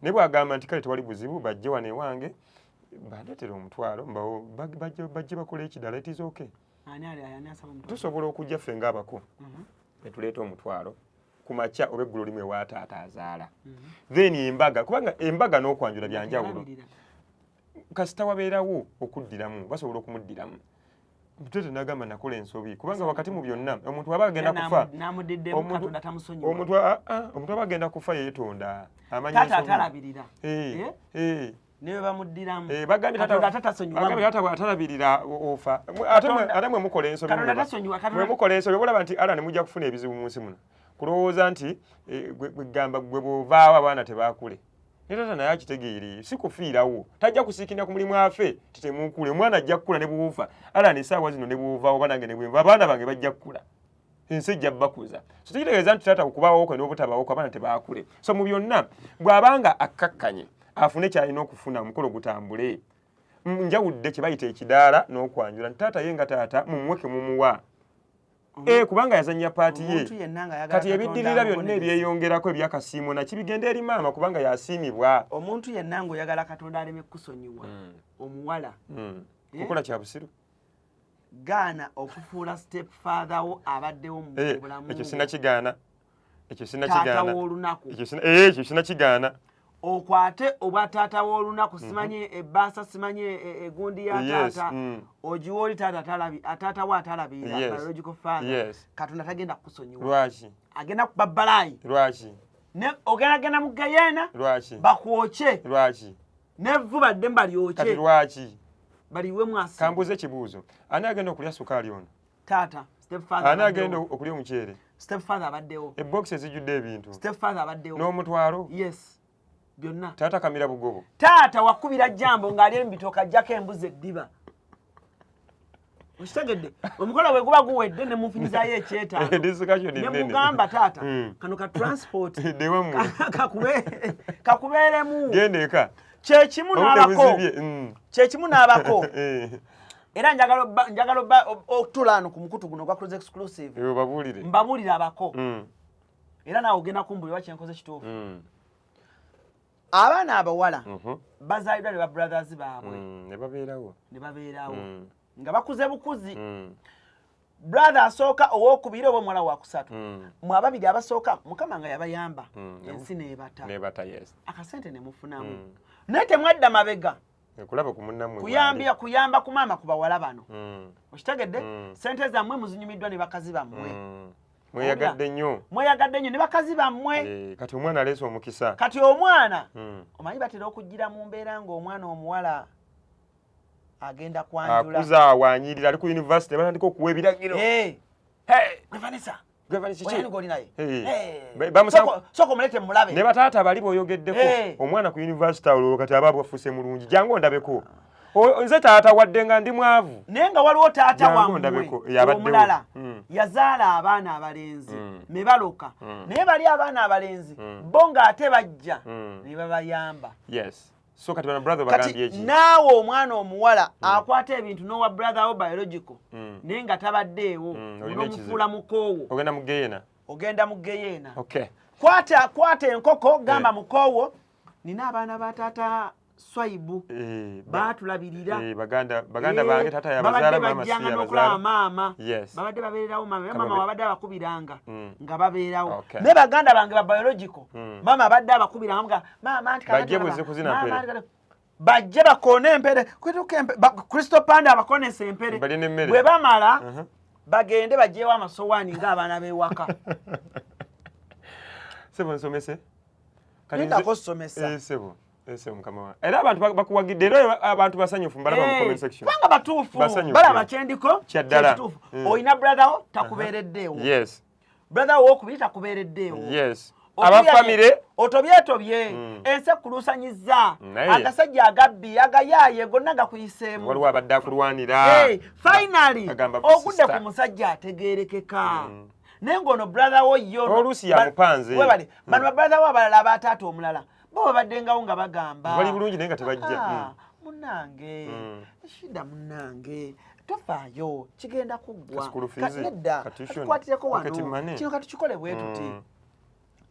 ne bw'agamba nti kale tewali buzibu bajje wano ewange bandeetera omutwalo bajje bakole ekidala it is okay tusobola okujja ffe ng'abako ne tuleeta omutwalo ku makya oba eggulu limu ewa taata azaala then embaga kubanga embaga n'okwanjula byanjawulo kasita wabeerawo okuddiramu basobola okumuddiramu Mtete nagamba nakola ensobi kubanga wakati mu byonna omuntu aba agenda kufa omuntu aba agenda kufa yeetonda amanya tata atalabirira niwe bamuddiramu bagambye tata bw'atalabirira ofa ate mwe mukola ensobi mwe mukola ensobi olaba nti ala ne mujja kufuna ebizibu mu nsi muno kulowooza nti gamba gwe bw'ovaawo abaana tebaakule ne tata naye akitegeere si kufiirawo tajja kusiikirira ku mulimu afe tetemukule omwana ajja kukula ne bw'ofa ala ne essaawa zino ne bw'ovaawo banange ne bwenva abaana bange bajja kukula ensi ejja bakuza so tukitegeeza nti tata okubaawo kwe n'obutabaawo kwe abaana tebaakule so mu byonna bw'abanga akkakkanye afune kyalina okufuna omukolo gutambule njawudde kye bayita ekidaala n'okwanjula nti taata ye nga taata mumuweke mumuwa kubanga yazanya paati ye kati ebiddirira byonna ebyeyongerako ebyakasiimo nakibigenda eri maama kubanga yasiimibwa omuntu yenna ng'oyagala Katonda aleme kusonyiwa omuwala kukola kya busiru gaana okufuula step father wo abaddewo mu bulamu ekyo sinakigaana ekyo sinakigaana okwate obwa taata w'olunaku simanye ebbaasa simanye egundi ya taata ogiwa oli taata wo atalabirira biological father Katonda tagenda kukusonyiwa lwaki agenda kubabbalayi lwaki ne ogendagenda mu geyeena lwaki bakwoke lwaki nevvu badde mbalyoke kati lwaki baliwe mwasi kambuze ekibuuzo ani agenda okulya sukaali ono taata stepfather ani agenda okulya omuceere stepfather abaddewo ebbookisi ezijjudde ebintu stepfather abaddewo n'omutwalo yes byonna taata kamira bugobo taata wakubira jambo ng'ali ebitooka ajjako embuzi eddiba okitegedde omukolo bwe guba guwedde ne mufinyizayo ekyetaago ne mugamba taata kano ka transport kakubeeremu genda eka kyekimu n'abako era njagala otulano ku mukutu guno gwa Cruise Exclusive mbabuulire abako era naawe ogenda kumbulira kyenkoze kituufu abaana abawala bazaalibwa ne babrothers baabwe ne babeerawo nga bakuze bukuzi brother asooka owookubiri oba omuwala wakusatu mwe ababiri abasooka mukama nga yabayamba ensi neebata akasente ne mufunamu naye temwadda mabega kuyamba ku maama ku bawala bano okitegedde sente zammwe muzinyumiddwa ne bakazi bammwe mweyagadde nnyo ne bakazi bammwe kati omwana aleese omukisa kati omwana omanyi batera okujjira mu mbeera ng'omwana omuwala agenda kwanjula akuza awaanyirira ali ku yunivasite batandika okuwa ebiragiro sooka omulete mulabe ne bataata bali b'oyogeddeko omwana ku yunivasite olwo kati aba bwafuse mulungi jangu ondabeko nze taata wadde nga ndi mwavu naye nga waliwo taata wammwe omulala yazaala abaana abalenzi ne baloka naye bali abaana abalenzi bo ng'ate bajja ne babayamba so kati bano brother bagambye eki naawe omwana omuwala akwata ebintu n'owa brother wo biological naye nga tabaddeewo n'omufuula mukoowo ogenda mu geyeena kwata enkoko gamba mukoowo nina abaana ba taata Swaibu baatulabirira baganda bange taata yabazaala mama si yabazaala maama babadde babeererawo mama wabadde abakubiranga nga babeerawo ne baganda bange ba biological mama abadde abakubiranga mama nti bajje buze kuzina mpere bajje bakoona empere Crystal Panda abakonesa empere bwe bamala bagende bajjeewo amasowaani ng'abaana b'ewaka sebo nsomese sebo mukama wa era abantu bakuwagidde era abantu basanyufu mbalaba mu comment section banga batuufu balaba kyendiko kyaddala oyina brother wo takubeereddeewo brother wo okubiri takubeereddeewo abafamire otobyetobye ensi ekuluusanyizza agasajja agabbi agayaaye gonna gakuyiseemu waliwo abadde akulwanira finally ogudde ku musajja ategeerekeka naye ng'ono brother wo yo oluusi yamupanze bano babrother wo abalala abataata omulala bo babaddengawo nga bagamba bali bulungi naye nga tebajja munnange shida munnange tofaayo kigenda kuggwa nedda tukwatireko wano kino katukikole bwe tuti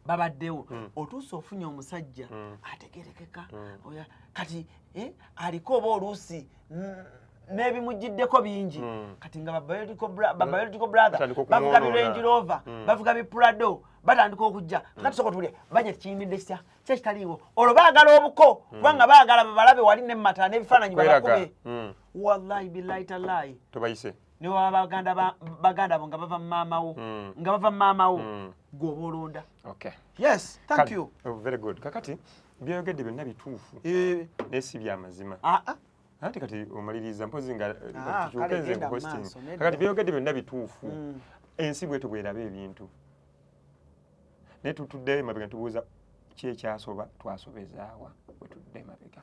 babaddewo otuusa ofunye omusajja ategerekeka kati aliko oba oluusi n'ebimujjiddeko bingi kati nga biological brother bavuga bi Range Rover bavuga bi Prado batandika okujja kati soko tulye banye kiyimidde kitya kyekitaliiwo olwo baagala obuko kubanga baagala babalabe wali n'emmata n'ebifaananyi balakube wallahi billahi tallahi tobayise ne waba baganda bo nga bava mu maama wo gwoba olonda yes thank you very good kakati byogedde byonna bituufu naye si byamazima ate kati omaliriza mpozi nga tukyukenze mu hosting kakati byogedde byonna bituufu ensi bwetu bweraba ebintu naye tutuddeyo emabega tubuuza ki ekyasoba twasobezaawa bwe tudde emabega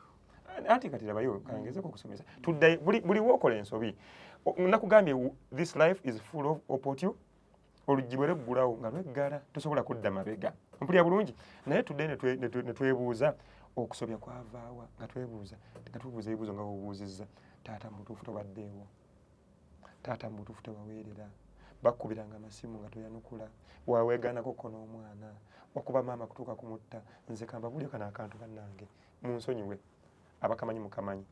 anti kati labayo kangezeko okusomesa tuddayo buli wookola ensobi nakugambye this life is full of opportunity oluggi bwe lweggulawo nga lweggala tosobola kudda mabega mpulira bulungi naye tudde ne twebuuza okusobya kwavaawa nga tubuuza ebibuuzo nga bubuuzizza taata mubutuufu tobaddeewo taata mubutuufu tewaweerera bakkubiranga amasimu nga toyanukula waweegaanako kko n'omwana wakuba maama kutuuka kumutta nze kamba bulio kana akantu bannange munsonyiwe abakamanyi mukamanyi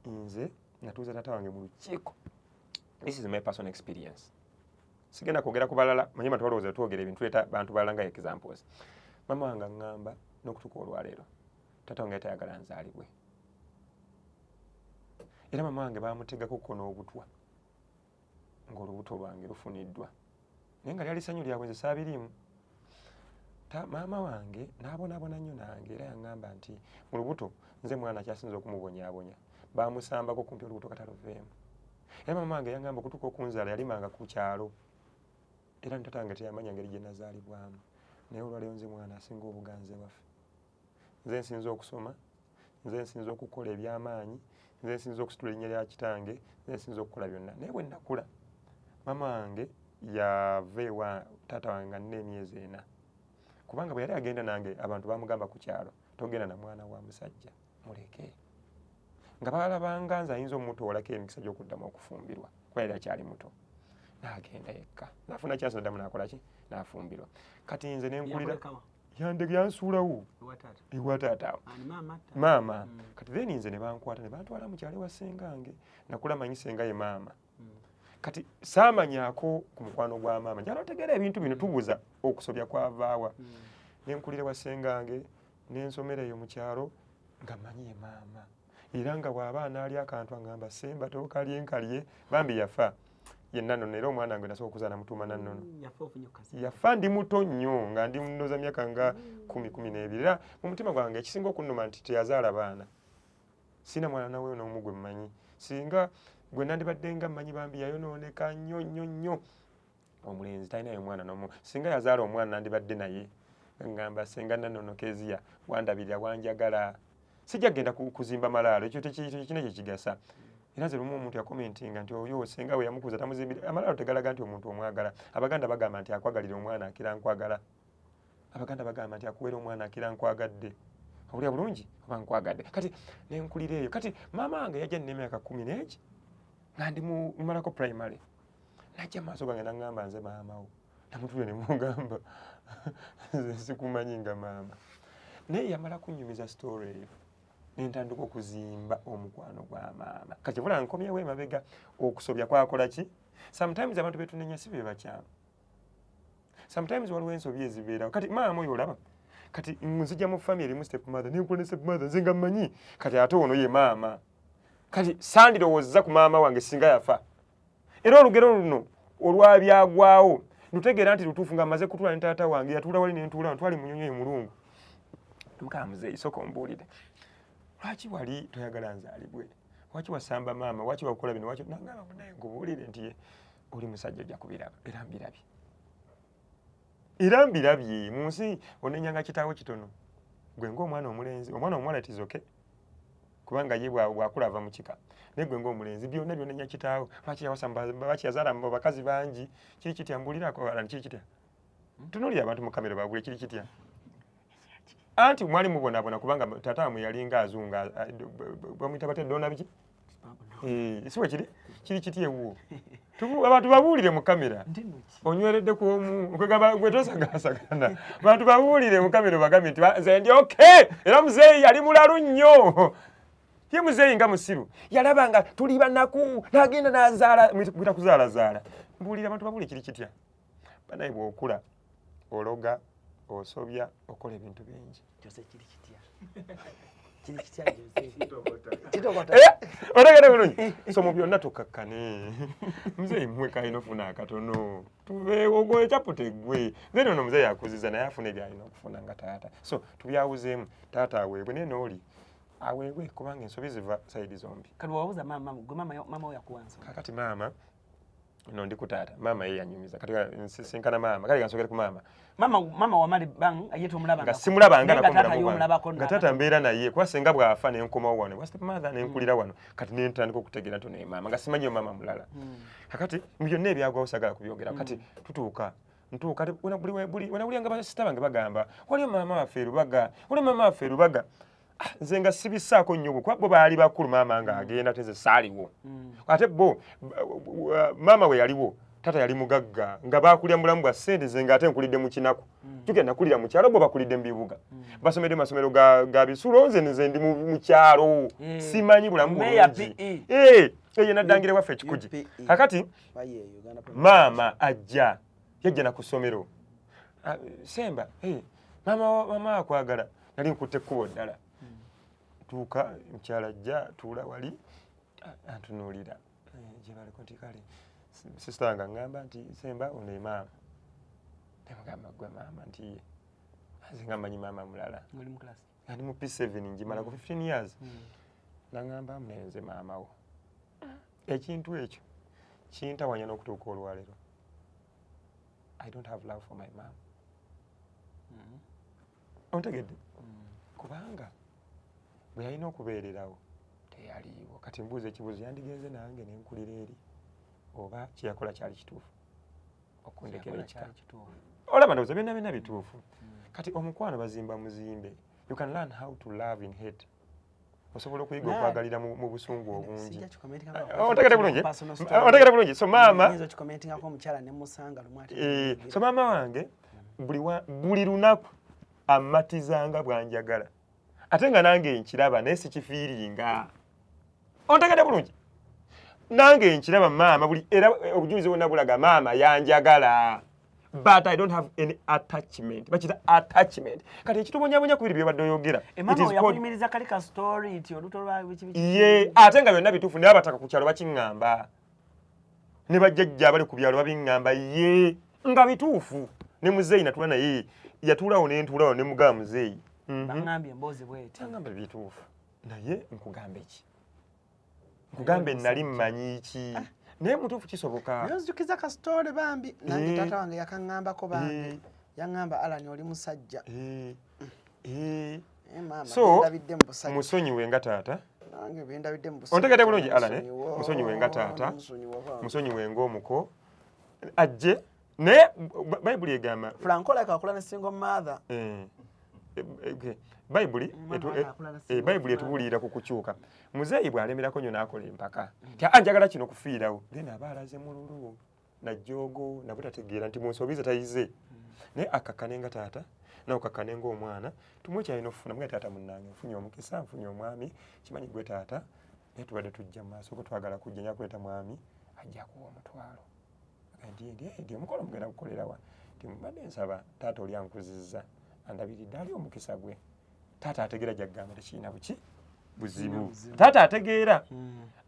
nze natuuza taata wange mu lukiiko this is my personal experience sigenda kwogera ku balala manyima twalowooza twogera ebintu leeta bantu balala nga examples maama wange aŋŋamba n'okutuuka olwaleero taata wange tayagala nzaalibwe era maama wange baamutegako kko n'obutwa ng'olubuto lwange lufuniddwa naye nga lyali ssanyu lyabwe nze saabiriimu maama wange n'abonaabona nnyo nange era yaŋŋamba nti mu lubuto nze mwana akyasinza okumubonyaabonya baamusambako kumpi olubuto kataluveemu era maama wange yaŋŋamba okutuuka okunzaala yalimanga ku kyalo era taata wange teyamanya ngeri gye nazaalibwamu naye olwaleero nze mwana asinga obuganze waffe nze nsinza okusoma nze nsinza okukola ebyamaanyi nze nsinza okusitula erinnya lya kitange nze nsinza okukola byonna naye bwe nnakula maama wange yava ewa taata wange nga nina emyezi 4 kubanga bwe yali agenda nange abantu bamugamba ku kyalo togenda na mwana wa musajja muleke nga balabanga nze ayinza omutowolako emikisa gy'okuddamu okufumbirwa kuba yali akyali muto n'agenda yekka n'afuna kyansi naddamu n'akola ki n'afumbirwa kati nze nenkulira yandege yansuulawo ewa taata maama kati then nze ne bankwata ne bantwala mu kyalo ewa sengange nakula manyi senga ye maama kati saamanyako ku mukwano gwa maama njala otegeera ebintu bino tubuuza okusobya kwavaawa nenkulira wa sengange nensomera eyo mu kyalo nga manyi ye maama era nga bw'aba anaali akantu agamba semba tookalye nkalye bambi yafa yenna nnono era omwana wange nasooka okuzaala mutuuma nannono yafa ndi muto nnyo nga ndi munoza myaka nga 10-12 era mu mutima gwange ekisinga okunnuma nti teyazaala baana sina mwana nawe n'omu gwe mmanyi singa gwe nandibadde nga mmanyi bambi yayonooneka nnyo nnyo nnyo omulenzi talinayo mwana n'omu singa yazaala omwana nandibadde naye ngamba senga nannono Kezia wandabirira wanjagala sijja genda kuzimba malaalo ekyo tekina kye kigasa era nze lumu omuntu yakomentinga nti oyo senga we yamukuza tamuzimbira amalaalo tegalaga nti omuntu omwagala abaganda bagamba nti akwagalira omwana akira nkwagala abaganda bagamba nti akuwera omwana akira nkwagadde awulira bulungi oba nkwagadde kati nenkulira eyo kati maama wange yajja nina emyaka 10 n'egi nga ndi mumalako primary najja maaso gange naŋŋamba nze maamawo namutule ne mugamba sikumanyi nga maama naye yamala kunnyumiza story eyo nentandika okuzimba omukwano gwa maama kati vula nkomyewo emabega okusobya kwakola ki sometimes abantu betunenya si be bakyamu sometimes waliwo ensobi ezibeerawo kati maama oyo olaba kati nzija mu family erimu step mother nenkola ne step mother nze nga mmanyi kati ate ono ye maama kati sandirowooza ku maama wange singa yafa era olugero luno olwabyagwawo ntutegeera nti lutuufu nga mmaze kutula ne taata wange yatuula wali nentuula ntwali munyonyo emulungu mukama muzeeyi sooka ombuulire lwaki wali toyagala nzaalibwe lwaki wasamba maama lwaki wakukola bino lwaki nangamba munaye nkubuulire nti oli musajja ojja kubiraba era mbirabye mu nsi onenyanga kitaawo kitono gwe ng'omwana omulenzi omwana omuwala tizoke kubanga ye bwakula ava mu kika naye gwe ng'omulenzi byonna byonenya kitaawo lwaki yawasamba lwaki yazaala mu bakazi bangi kiri kitya mbulirako wala kiri kitya tunuulira abantu mu kamera babule kiri kitya anti mwali mubonaabona kubanga taata wamwe yalinga azunga bamuyita bate dona biki siwe kiri kityewo abantu babuulire mu kamera onyweredde ku omu okwegamba gwe tosagasagana abantu babuulire mu kamera bagambe nti nze ndi okay era muzeeyi yali mulalu nnyo ye muzeeyi nga musiru yalabanga tuli banaku n'agenda n'azaala mwita kuzaalazaala mbuulire abantu babuulire kiri kitya banaye bw'okula ologa osobya okola ebintu bingi otegere bulungi so mu byonna tukakkane muzeeyi mmwe kalina ofuna akatono tubeewo gwe ekyapute gwe then ono muzeeyi akuziza naye afuna ebyalina okufuna nga taata so tubyawuzeemu taata aweebwe naye nooli aweebwe kubanga ensobi ziva sayidi zombi kati wabuuza maama yakuwansa kakati maama no ndi ku taata maama ye yanyumiza kati sinkana maama kale kansogere ku maama wamali bang ayita omulaba nga simulaba nga taata mbeera naye kuba senga bw'afa nenkomawo wano bwa step mother nenkulira wano kati nentandika okutegeera nto ne maama nga simanyiyo maama mulala kakati mu byonna ebyagwawo sagala kubyogera kati ntuuka wenawuliranga basita bange bagamba waliyo maama waffe erubaga nze nga sibisaako nnyo kuba bo baali bakulu maama nga agenda teze saaliwo ate bo maama we yaliwo tata yali mugagga nga bakulya mulamu bwa ssente ze nga ate nkulidde mu kinaku tugenda kulira mu kyalo bo bakulidde mu bibuga basomedde masomero ga bisulo nze ndi mu kyalo simanyi bulamu bulungi eyo naddangire waffe ekikugi kakati maama yajja na ku ssomero semba maama akwagala nali nkutte ekkubo ddala tuuka mukyala ajja tuula wali antunuulira gye baliko nti kale sisita nga ŋŋamba nti semba ono ye maama nemugamba gwe maama nti ye nze nga mmanyi maama mulala nga ndi mu P7 njimala ku 15 years naŋŋamba munenze maamawo ekintu ekyo kintawanya n'okutuuka olwaleero I don't have love for my mom ontegedde kubanga bwe yalina okubeererawo teyaliiwo kati mbuuza ekibuuzo yandigenze nange nenkulira eri oba kyeyakola kyali kituufu okundekera ekika olaba ndowooza byonna bituufu kati omukwano bazimba muzimbe you can learn how to love in hate osobola okuyiga okwagalira mu busungu obungi otegere bulungi so maama so maama wange buli lunaku ammatizanga bwanjagala ate nga nange nkiraba naye sikifiiringa ontegedde bulungi nange nkiraba maama buli era obujulizi bwonna bulaga maama yanjagala but I don't have any attachment bakita attachment kati ekitubonyabonya ku biri byobadde oyogera ye ate nga byonna bituufu naye abataka ku kyalo bakiŋŋamba ne bajjajja abali ku byalo babiŋŋamba ye nga bituufu ne muzeeyi natula naye yatuulawo nentuulawo ne mugaba muzeeyi bangambye emboozi bweti ngamba bituufu naye nkugambe ki nkugambe nali mmanyi ki naye mutuufu kisoboka nzijukiza ka story bambi nange taata wange yakaŋŋambako bange yaŋŋamba Alan oli musajja so musonyiwe nga taata ontegedde bulungi Alane musonyiwe nga taata musonyiwe ng'omuko ajje naye bayibuli egamba Franco like akola ne single mother bayibuli etubuulira ku kukyuka muzeeyi bw'alemerako nnyo n'akola empaka ti anjagala kino kufiirawo then aba alaze mululu najjoogo nabwe tategeera nti munsobiza tayize naye akakkane nga taata nawe kakkane ng'omwana tumuwe kyalina okufuna muga taata munnange nfunye omukisa nfunye omwami kimanyi gwe taata naye tubadde tujja mu maaso ko twagala kujja nja kuleta mwami ajja kuwa omutwalo ndi omukolo mugenda gukolerawa ti mbadde nsaba taata oli ankuzizza andabiridde ali omukisa gwe taata ategeera gyagamba tekirina buki buzibu taata ategeera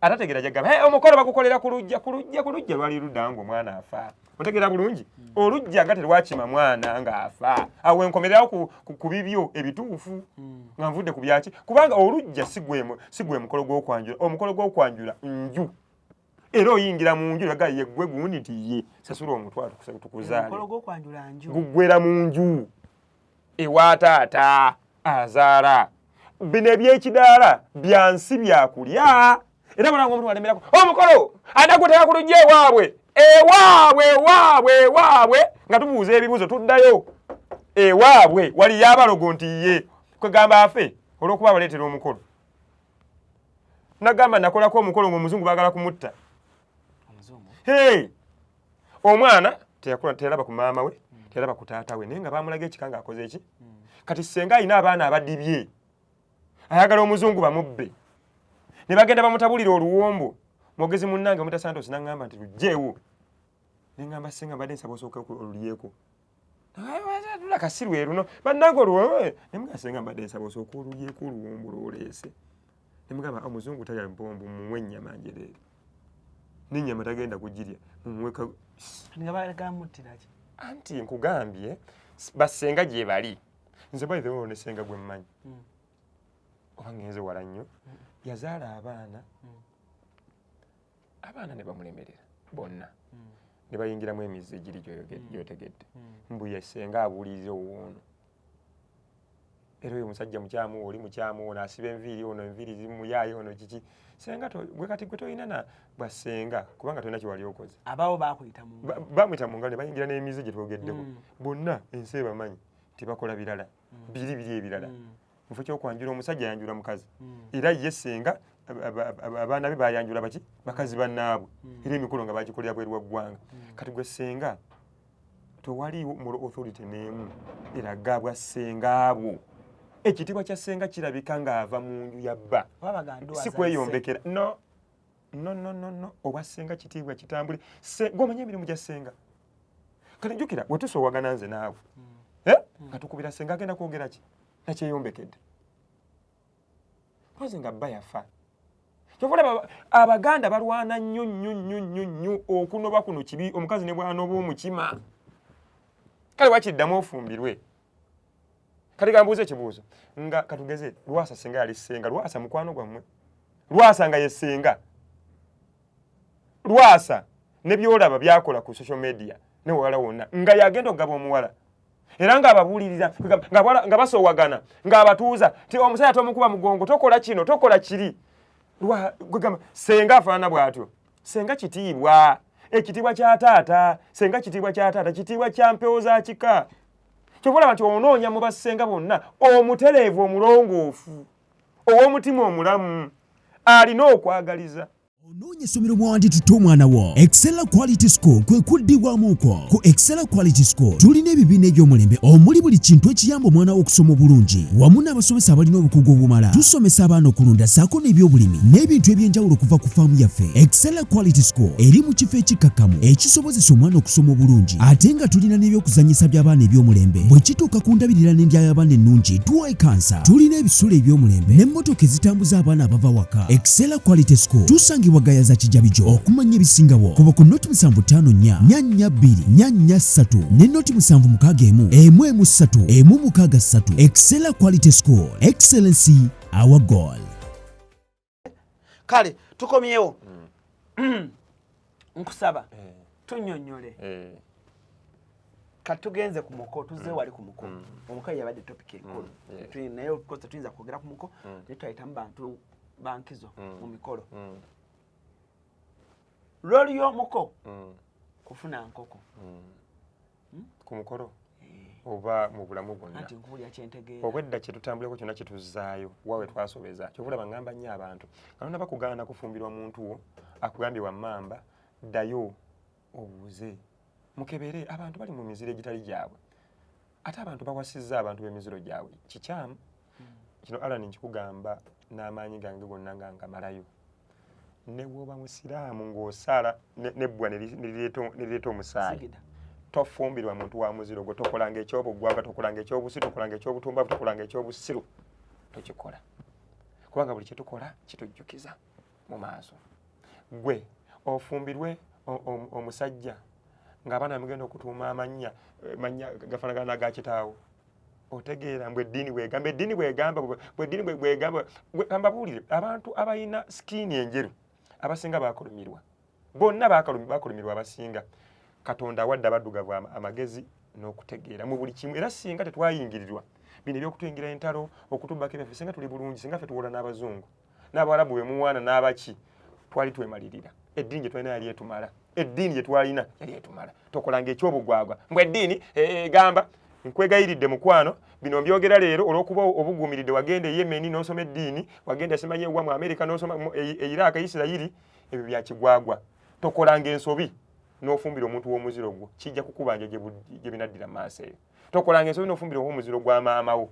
atategeera gyagamba omukolo bagukolera ku lujja lwali ludda nga omwana afa otegeera bulungi olujja nga terwakima mwana ng'afa awo enkomererawo ku bibyo ebituufu nga nvudde ku byaki kubanga olujja si gwe mukolo gw'okwanjula omukolo gw'okwanjula nju era oyingira mu nju laga ye gwe gundi nti ye sasula omutwalo tukuzaale guggwera mu nju ewa taata azaala bino ebyekidaala byansi byakulya era balanga omuntu walemerako omukolo anaguteka ku lujja ewaabwe nga tubuuza ebibuuzo tuddayo ewaabwe wali yabalogo nti ye kwegamba afe olw'okuba baleetera omukolo nagamba nakolako omukolo ng'omuzungu baagala kumutta omwana teyalaba ku maama we teyalaba ku taata we naye nga bamulaga ekika ng'akoze eki kati senga alina abaana abadibye ayagala omuzungu bamubbe ne bagenda bamutabulira oluwombo mwogezi munnange Mr. Santos n'aŋŋamba nti lujjeewo ne ŋŋamba senga mbadde nsaba osooka olulyeko akasiru eruno bannange oluwombo ne mugamba senga mbadde nsaba osooka olulyeko oluwombo lw'oleese ne mugamba omuzungu talya mpombo mumuwe ennyama njereere n'ennyama tagenda kugirya mumuweka anti nkugambye basenga gye bali nze bayithewo ne senga gwe mmanyi oba ngenze wala nnyo yazaala abaana ne bamulemerera bonna ne bayingiramu emizi egiri gyotegedde mbu yesenga abuuliriza owoono era oyo omusajja mukyamu oli mukyamu ono asiba enviiri ono enviiri zimuyaayi ono kiki senga gwe kati gwe toyina bwasenga kubanga tolina kyewali okoze abawo bamwita mu ngalo ne bayingira n'emizi gye twogeddeko bonna ensi ebamanyi tebakola birala biri ebirala mufo kyokwanjula omusajja yanjula mukazi era ye senga abaana be bayanjula baki bakazi bannaabwe era emikolo nga bagikolera bweru wa ggwanga kati gwe senga tewali moral authority n'emu eraga bwa senga abo ekitiibwa kya senga kirabika ng'ava mu nju ya bba si kweyombekera no obwa senga kitiibwa kitambule gw'omanya emirimu gya senga kati jjukira we tusoowagana nze naawe nga tukubira senga agenda kwogera ki nakyeyombekedde pozi nga bba yafa kyovulaba abaganda balwana nnyo okunoba kuno kibi omukazi ne bwanoba omukima kale wakiddamu ofumbirwe kati gambuuza ekibuuzo nga katugeze Lwasa senga yali senga Lwasa mukwano gwammwe Lwasa nga ye senga Lwasa ne byolaba byakola ku social media ne wala wonna nga yagenda okugaba omuwala era nga ababuulirira nga basoowagana ng'abatuuza ti omusajja tomukuba mugongo tokola kino tokola kiri gwegamba senga afaanana bw'atyo senga kitiibwa ekitiibwa kya taata senga kitiibwa kya taata kitiibwa kya mpewo za kika kyobulaba nti onoonya mu basenga bonna omutereevu omulongoofu ow'omutima omulamu alina okwagaliza Onoonya essomero mwawanditutte omwana wo. Excella Quality School kwe kuddibwamuko. Ku Excella Quality School tulina ebibiina eby'omulembe omuli buli kintu ekiyamba omwana wo okusoma obulungi wamu n'abasomesa abalina obukugu obumala. Tusomesa abaana okulunda ssaako n'ebyobulimi n'ebintu eby'enjawulo okuva ku faamu yaffe. Excella Quality School eri mu kifo ekikakkamu ekisobozesa omwana okusoma obulungi ate nga tulina n'ebyokuzannyisa by'abaana eby'omulembe. Bwe kituuka ku ndabirira n'endya y'abaana ennungi tuwa kansa. Tulina ebisulo eby'omulembe n'emmotoka ezitambuza abaana abava waka. Excella Quality School tusangibwa Gayaza Kijabijo okumanya ebisingawo kuba ku noti 754 nyanya 2 nyanya 3 ne noti 761 113 163. Excella Quality School, excellency our goal. Kale tukomyewo nkusaba tunnyonnyole katugenze ku muko tuzze wali ku muko omuko yabadde topic enkulu naye koze tuyinza kwogera ku muko ne twayitamu bantu bankizo mu mikolo loli y'omuko kufuna nkoko ku mukolo oba mu bulamu bwonna ati nkubulya kyentegeera obwedda kye tutambuleko kyonna kye tuzzaayo wawe twasobeza kyovulaba ngamba nnyo abantu kalona bakugaana kufumbirwa muntu wo akugambye wammamba ddayo obuuze mukebere abantu bali mu miziro egitali gyabwe ate abantu bawasizza abantu b'emiziro gyabwe kikyamu kino Alan nkikugamba n'amaanyi gange gonna nga ngamalayo ne bw'oba musiraamu ng'osala nebbwa nerireeta omusaayi tofumbirwa muntu wa muziro gwe tokolanga ekyobuggwanga tokolanga ekyobusiru tokolanga ekyobutumbavu tokolanga ekyobusiru tokikola kubanga buli kyetukola kitujjukiza mu maaso gwe ofumbirwe omusajja ng'abaana mugenda okutuuma amannya gafanagana ga kitaawo otegeera mbwe eddiini bwegamba mbabuulire abantu abalina sikiini enjeru abasinga bakulumirwa bonna bakulumirwa abasinga Katonda awadde abaddugavu amagezi n'okutegeera mu buli kimu era singa tetwayingirirwa bino ebyokutuyingira entalo okutubbako ebyaffe singa tuli bulungi singa ffe tuwola n'abazungu n'abawarabu bwe muwaana n'abaki twali twemalirira eddiini gye twalina yali etumala eddiini gye twalina yali etumala tokolanga ekyobugwagwa mbwe eddiini egamba nkwegayiridde mukwano bino mbyogera leero olw'okuba obuguumiridde wagenda e Yemeni n'osoma eddiini wagenda simanyi ewa mu Amerika n'osoma e Iraq Isirayiri ebyo bya kigwagwa tokolanga ensobi n'ofumbira omuntu w'omuziro gwo kijja kukubanja gye binaddira maaso eyo tokolanga ensobi n'ofumbira omuziro gwa maama wo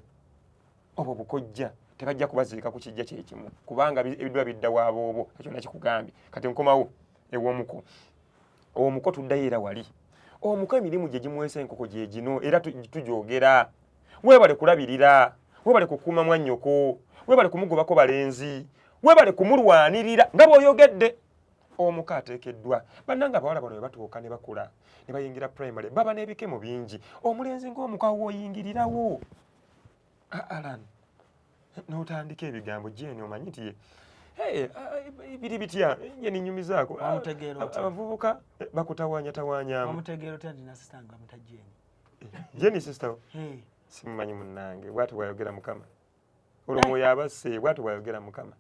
obwo bukojja tebajja kubazirika ku kijja kyekimu kubanga ebiddwa bidda waaboobo ekyo nakikugambye kati nkomawo ew'omuko omuko tuddayo era wali omuko emirimu gye gimuweesa enkoko gye gino era tugyogera weebale kulabirira weebale kukuuma mwannyoko weebale kumugobako balenzi weebale kumulwanirira nga bw'oyogedde omuko ateekeddwa bannanga abawala bano batuuka ne bakula ne bayingira primary baba n'ebikemo bingi omulenzi ng'omuko awo oyingirirawo Alan n'otandika ebigambo Jane omanyi nti biri bitya ye ninyumizaako abavubuka bakutawaanyamu omutegeero tandi nasitanga mutajeni Jane sister simumanyi munnange bwatu bwayogera Mukama olwo yabasse bwatu bwayogera Mukama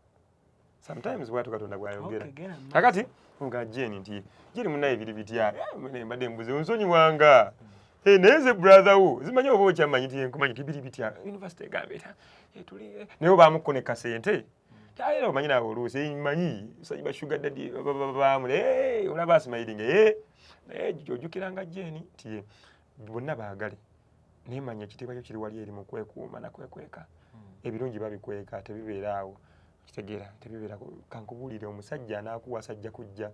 sometimes bwatu Katonda bwayogera kakati nga Jane nti Jane munnaye biri bitya mbadde mbuze onsonyiwanga neze brother wo zimanyi oba okyamanyi nti nkumanyi biri bitya university egambeta tuli naye bamukoneka sente Tayo manyi na oluusi manyi sayiba sugar daddy bamule olaba asimayiringa ojjukiranga Jane ti bonna baagale naye manya kitiibwa kyo kiri wali eri mu kwekuuma na kwekweka ebirungi babikweka tebibeeraawo kitegeera tebibeera kankubuulire omusajja anaakuwasa ajja kujja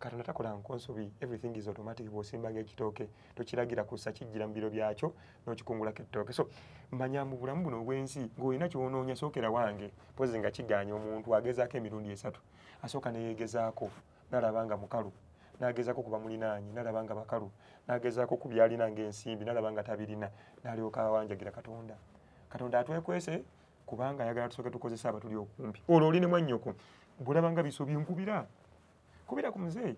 Katonda takola nkonsobi everything is automatic bw'osimbanga ekitooke tokiragira kussa kijjira mu biro byakyo n'okikungulako ettooke so manya mu bulamu buno obw'ensi ng'olina ky'onoonya sookera wange pozi nga kigaanya omuntu agezaako emirundi 3 asooka neyeegezaako n'alaba nga mukalu n'agezaako kuba mulinaanyi n'alaba nga bakalu n'agezaako ku byalina ng'ensimbi n'alaba nga tabirina n'alyoka awanjagira Katonda atwekwese kubanga ayagala tusooke tukozesa abatuli okumpi olwo oli ne mwannyoko bw'olaba nga bisobye nkubira ku muzeeyi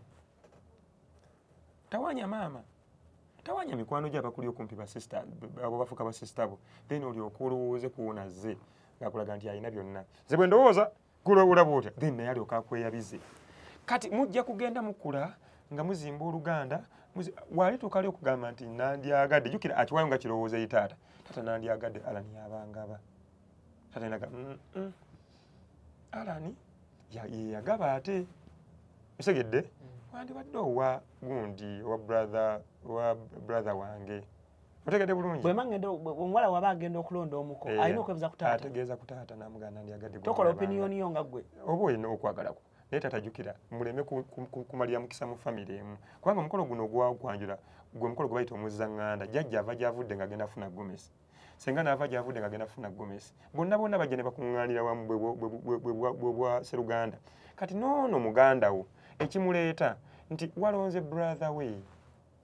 tawanya maama tawanya mikwano gy'abakuli okumpi basista abo bafuka basista bo then olyoka olowooze kuwona zze ng'akulaga nti alina byonna ze bwe ndowooza gulowula bwotya then naye alyoka akweyabize kati mujja kugenda mukula nga muzimba oluganda wali tukali okugamba nti nandyagadde jjukira akiwayo nga kirowooza yi taata nandyagadde Alani yabangaba taata naga Alani yeyagaba ate Esegedde wandibadde owa gundi owa brother wange otegedde bulungi bwe mangende omuwala waba agenda okulonda omuko alina okwebuza ku taata ategeeza ku taata n'amugamba ndyagadde tokola opinion yo nga gwe oba olina okwagalako naye taata jjukira muleme kumalira mukisa mu famire emu kubanga omukolo guno ogwakwanjula gwe mukolo gwe bayita omuzzaŋŋanda jjajja ava gy'avudde ng'agenda funa gomesi senga n'ava gy'avudde ng'agenda funa gomesi bonna bajja ne bakuŋŋaanira wamu bwe bwa Sseruganda kati noono muganda wo ekimuleeta nti walonze brother we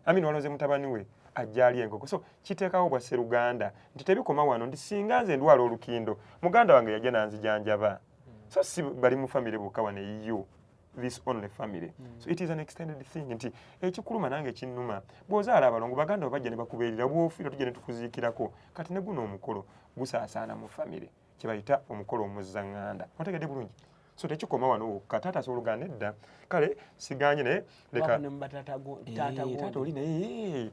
walonze mutabani we ajja ali enkoko so kiteekawo bwa Sseruganda nti tebikoma wano nti singa nze ndwala olukindo muganda wange yajja nanzijanjaba so si bali mu famire bokka wano eyiyo this only family. So it is an extended thing. Nti ekikuluma nange kinnuma bw'ozaala abalongo baganda bajja ne bakubeerera bw'ofiira tujja ne tukuziikirako kati ne guno omukolo gusaasaana mu family kye bayita omukolo omuzzaŋŋanda. Otegedde bulungi. So tekikoma wano wokka taata asobolugana nedda kale siganye naye leka taata oli naye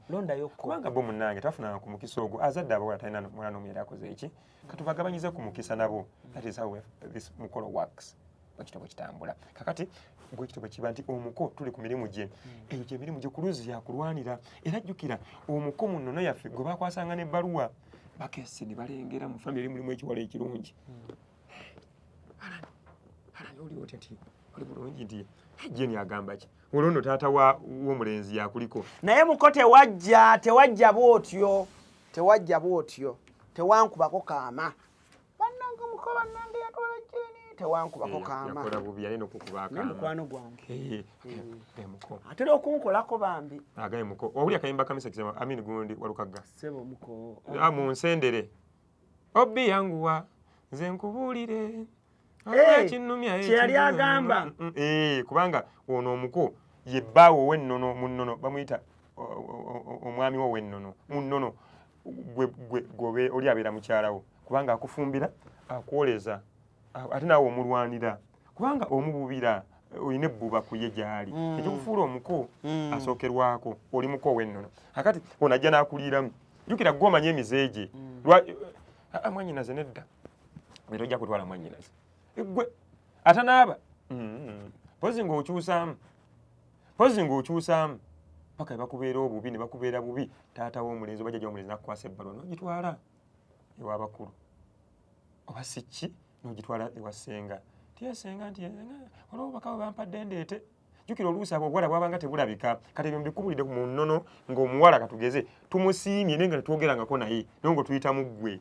kubanga bo munnange tafunanga ku mukisa ogwo azadde abawala talina mwana omu yali akoze eki katubagabanyize ku mukisa nabo. That is how this mukolo works. Bakito bwekitambula kakati bwekito bwekiba nti omuko tuli ku mirimu gye eyo gye mirimu gye kuluzi yakulwanira era jjukira omuko mu nnono yaffe gwe bakwasanga n'ebbaluwa bakesi ne balengera mu famire mulimu ekiwala ekirungi. Oli otya oli bulungi nti Jeni agamba ki olwo nno taata w'omulenzi yakuliko naye muko tewajja bw'otyo tewankubako kaama bannange muko bannange yatwala Jeni tewankubako kaama yakola bubi yalina okukuba akaama mukwano gwange muko atera okunkolako bambi agaye muko owuli akayimba kamisa kisema Amin gundi walukagga sebo muko mu nsendere obbi yanguwa nze nkubuulire kyeyali agamba kubanga ono omuko ye bbaawo ow'ennono mu nnono bamuyita omwami wo ow'ennono mu nnono gwe oli abeera mukyalawo kubanga akufumbira akwoleza ate naawe omulwanira kubanga omububira olina ebbuba ku ye gy'ali ekikufuula omuko asookerwako oli muko ow'ennono akati ono ajja n'akuliiramu jjukira gwe omanya emize gye mwanyinaze nedda era ojja kutwala mwanyinaze gwe atanaaba pozi ng'okyusaamu paka ebakubeera obubi ne bakubeera bubi taata w'omulenzi oba jjajja w'omulenzi nakukwasa ebbalo n'ogitwala ew'abakulu oba sikki n'ogitwala ewa ssenga tiyesenga nti olwobubaka bwe bampadde ndeete jjukira oluusi abo obuwala bwabanga tebulabika kati ebyo mbikubulidde mu nnono ng'omuwala katugeze tumusiimye naye nga tetwogerangako naye naye nga tuyitamu ggwe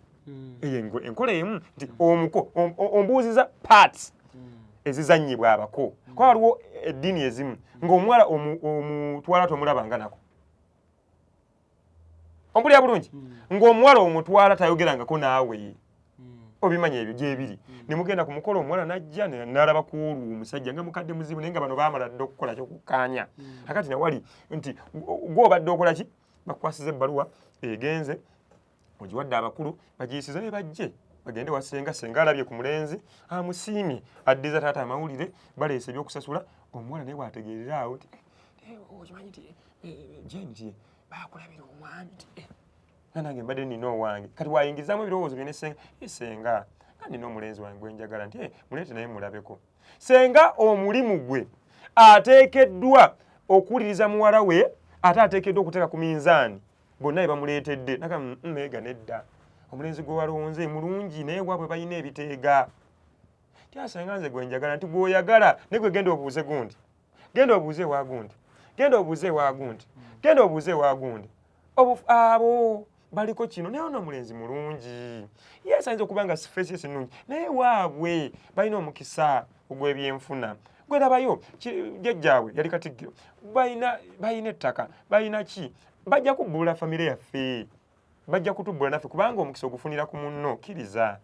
enkola emu nti omuko ombuuziza parts ezizannyibwa abako kuba waliwo eddiini ezimu ng'omuwala omutwala tomulabanga nako ompulira bulungi ng'omuwala omutwala tayogerangako naawe obimanya ebyo gyebiri ne mugenda ku mukolo omuwala najja n'alaba ku omusajja nga mukadde muzibu naye nga bano baamala dde okukola kyokukkaanya akati nawali nti gw'obadde okola ki bakukwasiza ebbaluwa egenze ogiwadde abakulu bagiyisiza ne bajje bagende wasenga senga alabye ku mulenzi amusiimye addiza taata amawulire baleese ebyokusasula omuwala naye bwategeerera awo ti okimanyi ti Jeni ti baakulabira omwami ti nange mbadde nina owange kati wayingizaamu ebirowoozo byene senga nga nina omulenzi wange gwenjagala nti muleete naye mulabeko senga omulimu gwe ateekeddwa okuwuliriza muwala we ate ateekeddwa okuteeka ku minzaani bonna be bamuleetedde naga meega nedda omulenzi gwe walonze mulungi naye waabwe balina ebiteega tyasenga nze gwenjagala nti gweoyagala ne gwe genda obuuze gundi genda obuuze ewagundi genda obuuze ewagundi genda obuuze ewagundi abo baliko kino naye ono omulenzi mulungi yes ayinza okuba nga sifeesi esinungi naye waabwe balina omukisa ogw'ebyenfuna gwerabayo jjajjaabwe yali katikkiro balina ettaka balina ki bajja kubbulula famire yaffe bajja kutubbula naffe kubanga omukisa ogufunira ku munno kkiriza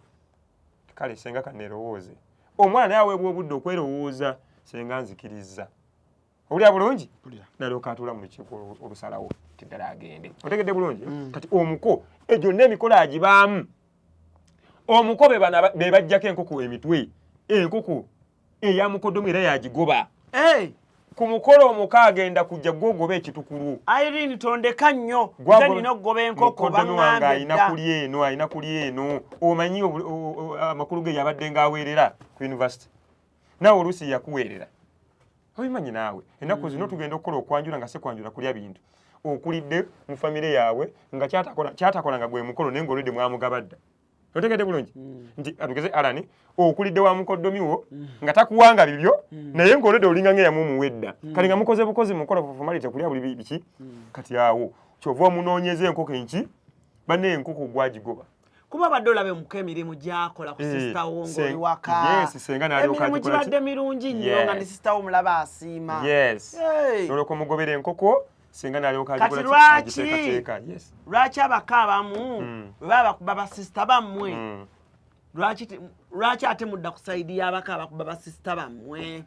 kale senga kaneerowooze omwana naye aweebwa obudde okwerowooza senga nzikiriza owulira bulungi nalyoka atuula mu lukiiko olusalawo tiddala agende otegedde bulungi kati omuko egyo n'emikola agibaamu omuko be bajjako enkoko emitwe enkoko eyamukoddomu era yagigoba ku mukolo omuko agenda kujja gwogoba ekitukulu Irene tondeka nnyo nina okugoba enkoko baŋŋambye alina kuli eno omanyi amakulu ge yabadde ng'aweerera ku university naawe oluusi yakuweerera obimanyi naawe ennaku zino tugenda okukola okwanjula nga se kwanjula kulya bintu okulidde mu famire yaabwe nga kyatakola nga gwe mukolo naye ng'olwedde mwamugabadda otegedde bulungi nti atugeze Alani okulidde wa mukoddomi wo nga takuwanga bibyo naye ng'olwedde olinga ng'eyamu omuwedda kale nga mukoze bukozi mukola formality kulya buli biki kati awo kyova omunoonyeza enkoko enki banne enkoko gwagigoba kuba badde olabe muko emirimu gyakola ku sisita wo ng'oli waka emirimu gibadde mirungi nnyo nga ne sisita wo mulaba asiima noloko mugobera enkoko singa nalyoka kati lwaki abaka abamu bwe baba bakuba basisita bammwe lwaki ate mudda ku sayidi y'abaka abakuba basisita bammwe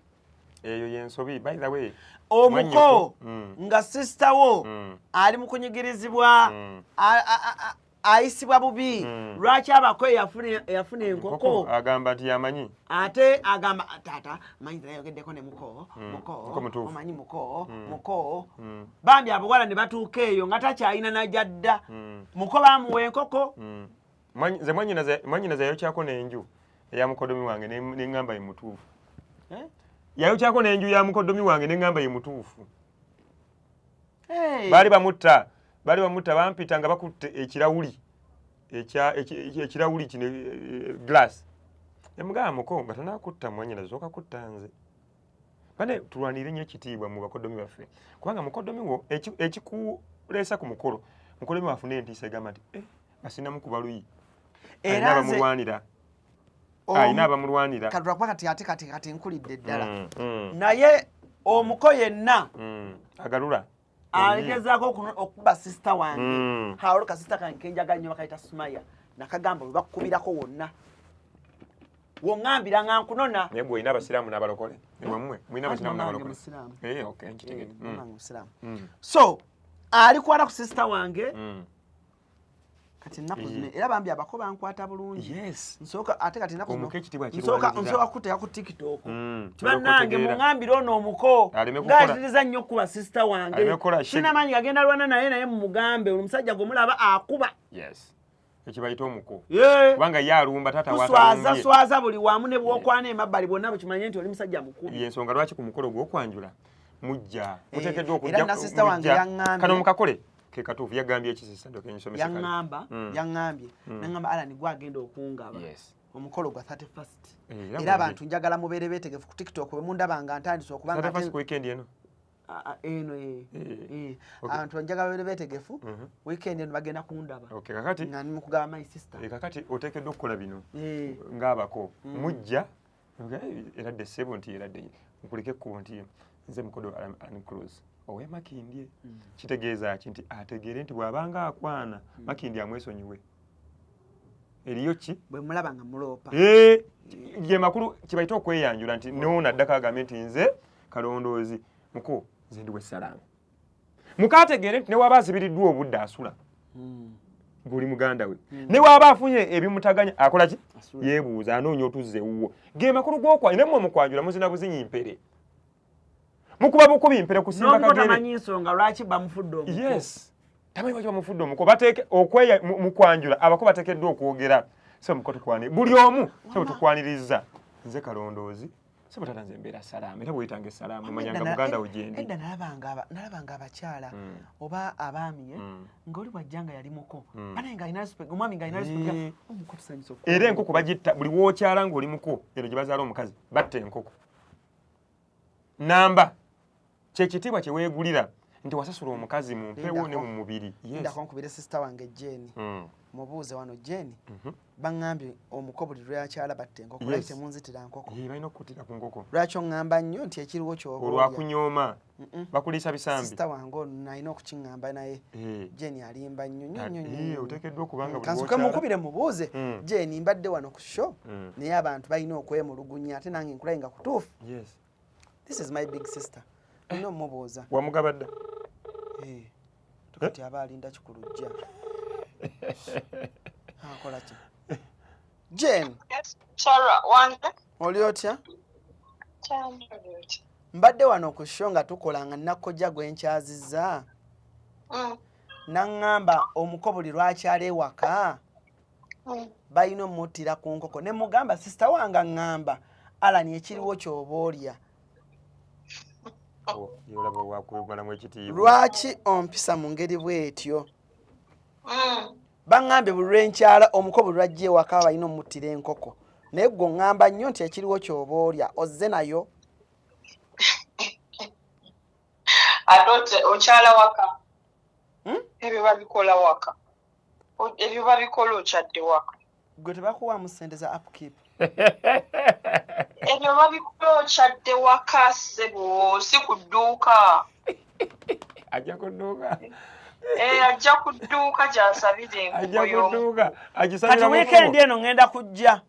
eyo yensobi by the way omuko nga sister wo ali mu kunyigirizibwa ayisibwa bubi lwaki abako yafuna enkoko agamba nti yamanyi ate agamba tata manyi nayogeddeko ne muko omanyi muko bambi abawala ne batuuka eyo nga takyalina najadda muko bamuwa enkoko nze mwanyinaze yayokyako n'enju eya mukodomi wange neŋŋamba ye mutuufu yayokyako n'enju ya mukodomi wange neŋŋamba ye mutuufu baali bamutta bampita nga bakutte ekirawuli kino glass emugamba muko nga tanakutta mwanyinaze zoka kutta nze bane tulwanire nnyo ekitiibwa mu bakodomi baffe kubanga mukodomi wo ekikuleesa ku mukolo mukodomi wafune entiisa egamba nti asinamu ku baluyi alina abamulwanira katulakuba kati nkulidde ddala naye omuko yenna agalula aligezaako okuba sisita wange hawolo kasisita kange kenjaga nnyo bakayita Sumaya nakagamba bwe bakukubirako wonna woŋŋambira nga nkunona naye bwe olina abasiraamu n'abalokole nemwemwe mulina abasiraamu n'abalokole so alikwata ku sisita wange kati ennaku zino era bambi abako bankwata bulungi nsooka ate kati ennaku nsooka kuteeka ku tiktok tibannange muŋŋambire ono omuko ng'atiriza nnyo okuba sisita wange sinamanyi gagenda lwana naye mu mugambe ono omusajja gwemulaba akuba ekibayita omuko kubanga ye alumba tataswaza buli wamu ne bwokwana emabbali bwonna bukimanye nti oli musajja mukubi yensonga lwaki ku mukolo gw'okwanjula mujja muteekeddwa era na sisita wange yaŋŋambye kano mukakole kekatuufu yagambye ekisisa ndoke nsomesa yaŋŋambye naŋŋamba Alani gwagenda okungaba omukolo gwa 31st era abantu njagala mubeere beetegefu ku tiktok bwe mundaba nga ntandise okubanga weekend eno abantu njagala babeere beetegefu weekend eno bagenda kundaba kakati nga nimukugaba my sister kakati oteekeddwa okukola bino ng'abako mujja eradde 70 eradde nkuleke ekkubo nti nze mukodo Anicruz owe Makindye kitegeeza ki nti ategeere nti bw'abanga akwana Makindye amwesonyiwe eriyo ki bwe mulaba nga muloopa ye makulu kibayita okweyanjula nti noona addako agambe nti nze kalondoozi muko nze ndi w'essalaamu mukaategeere nti ne waba azibiriddwa obudde asula ng'oli muganda we ne waba afunye ebimutaganya akola ki yeebuuza anoonya otuzze wuwo ge makulu g'okwanjula ne mmwe mukwanjula muzina buzinyi mpere mukuba bukubi mpere kusimba kagere tamanyi nsonga lwaki bamufudde omuko tamanyi lwaki bamufudde omuko bateeke okweya mukwanjula abako bateekeddwa okwogera so muko tukwanire buli omu so tukwaniriza nze kalondoozi so tata nze mbeera salaamu era bwetanga essalaamu manyanga muganda wo gyendi edda nalabanga abakyala oba abaami ng'oli bwajjanga yali muko ate nga alina respect omwami nga alina respect omuko tusanyusa era enkoko bagitta buli wookyala ng'oli muko eno gye bazaala omukazi batta enkoko namba kyekitiibwa kye weegulira nti wasasula omukazi mu mpewo ne mu mubiri ndako nkubire sisita wange Jeni mubuuze wano Jeni baŋŋambye omuko buli lwakyala batta enkoko lwaki temunzitira nkoko balina okuttira ku nkoko lwaki oŋŋamba nnyo nti ekiriwo kyoba olwakunyooma bakuliisa bisambi sisita wange ono nalina okukiŋŋamba naye Jeni alimba nnyo oteekeddwa okubanga kansuke munkubire mubuuze Jeni mbadde wano ku show naye abantu balina okwemulugunya ate nange nkulaye nga kutuufu this is my big sister ino mubuuza wamugabadda tukati aba alinda kikulujja akola ki Jen oli otya mbadde wano ku show nga tukola nga nakojja gwenkyazizza naŋŋamba omuko buli lwakyala ewaka balina omuttira ku nkoko ne mugamba sisita wange aŋŋamba Alani ekiriwo ky'oba olya lwaki ompisa mu ngeri bw'etyo baŋŋambye buli lwenkyala omuko buli lwajja ewaka balina omuttira enkoko naye gwe oŋŋamba nnyo nti ekiriwo ky'oba olya ozze nayo ate okyala waka ebyo babikola waka ebyo babikola okyadde waka gwe tebakuwamu ssente za upkeep ebyo babikola okyadde waka ssebo si ku dduuka ajja ku dduuka ajja ku dduuka gy'asabire kati wiikendi eno ŋŋenda kujja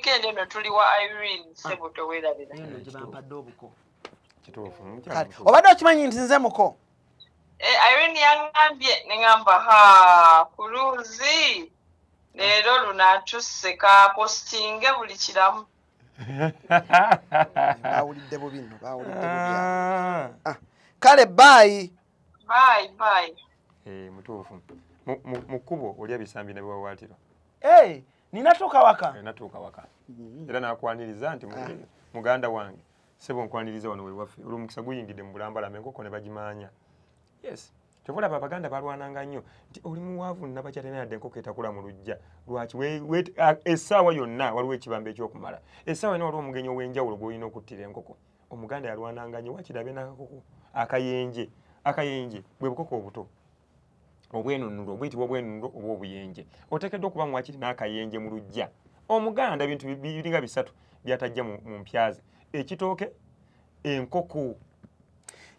weekend eno tuli wa Irene Sebuto weerabira. Gye bampadde obuko. Kituufu. Kale obadde okimanyi nti nze muko? Irene yangambye neŋŋamba ku luuzi leero lunaatusse ka postinge buli kiramu. Bawulidde bubi nno bawulidde bubi. Kale bye. Mutuufu. Mu kkubo olya bisambi ne biwawaatiro. Ninatuuka waka. Natuuka waka. Era nakwaniriza nti muganda wange sebo nkwaniriza wano wewaffe olw'omukisa guyingidde mu Bulambalamba enkoko ne bagimaanya. Yes. Kyova olaba Abaganda balwananga nnyo nti oli muwaavu nnabakyatena yadde enkoko etakula mu luggya. Lwaki essaawa yonna waliwo ekibamba ekyokumala. Essaawa yonna waliwo omugenyi ow'enjawulo gw'olina okuttira enkoko. Omuganda yalwananga nnyo wakirabe n'akakoko akayenje. Akayenje bwe bukoko obuto. Obwenunulo buyitibwa obwenunulo oba obuyenje. Oteekeddwa okuba mu wakiri n'akayenje mu luggya. Omuganda ebintu biringa bisatu byatajja mu mpyaze. Ekitooke, enkoko.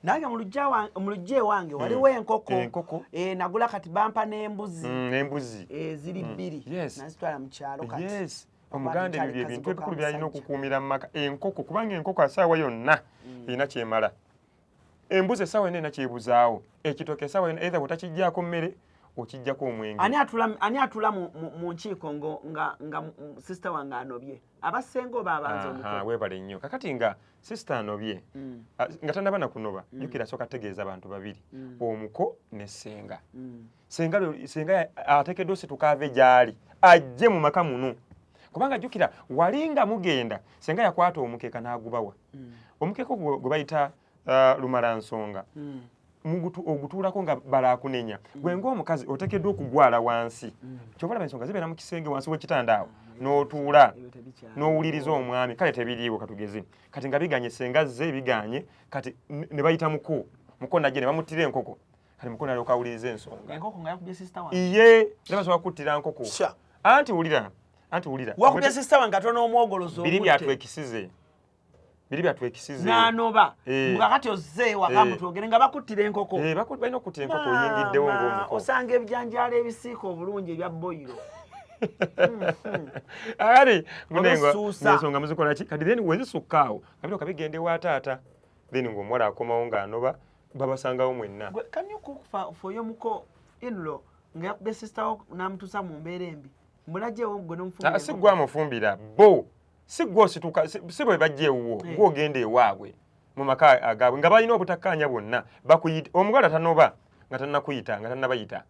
Nange mu luggya ewange waliwo enkoko. Nagula kati bampa n'embuzi. N'embuzi. Ziri bbiri. Nazitwala mu kyalo kati. Yes. Omuganda ebyo ebintu ebikulu byalina okukuumira mu maka. Enkoko kubanga enkoko essaawa yonna erina kyemala. Embuzi essaawa yonna erina kyebuzaawo. Ekitooke essaawa yonna either bw'otakiggyako mmere okiggyako omwenge. Ani atula mu nkiiko nga sister wange anobye? Abasenga oba abanza omukolo? Weebale nnyo. Kakati nga sister anobye nga tannaba na kunoba jjukira asooka ategeeza abantu babiri. Omuko ne ssenga. Ssenga ateekeddwa osituka ave gy'ali ajje mu maka muno. Kubanga jjukira walinga mugenda ssenga yakwata omukeeka n'agubawa. Omukeeka gwe bayita lumalansonga. Ogutuulako nga balaakunenya. Gwe ng'omukazi oteekeddwa okugwala wansi. Kyova olaba ensonga zibeera mu kisenge wansi w'ekitanda awo n'otuula n'owuliriza omwami. Kale tebiriiwo katugeze. Kati nga biganye ssenga ze biganye kati ne bayita muko. Muko najje ne bamuttira enkoko. Kati muko n'alyoka awuliriza ensonga. Enkoko nga yakubye sister wange. Iye ne basobola kuttira nkoko. Anti wulira. Wakubye sister wange atona omwogolozo. Biri byatwekisize. N'anoba. Kakati ozze waka mutwogere nga bakuttira enkoko. Balina okuttira enkoko oyingiddewo ng'omuko. Osanga ebijanjaalo ebisiika obulungi ebya boyiro. Ali nsonga muzikola ki? Kati then wezisukka awo kabiri okabigende wa taata. Then ng'omuwala akomawo ng'anoba babasangawo mwenna. Can you cook for your muko in-law nga yakubye sister wo n'amutuusa mu mbeera embi? Mulajjewo gwe n'omufumbira. Si gwe amufumbira bo. Si gwe osituka si bwe bajja ewuwo ng'ogenda ewaabwe mu maka agaabwe nga balina obutakkaanya bwonna bakuyita omugala tanoba nga tannakuyita nga tannabayita.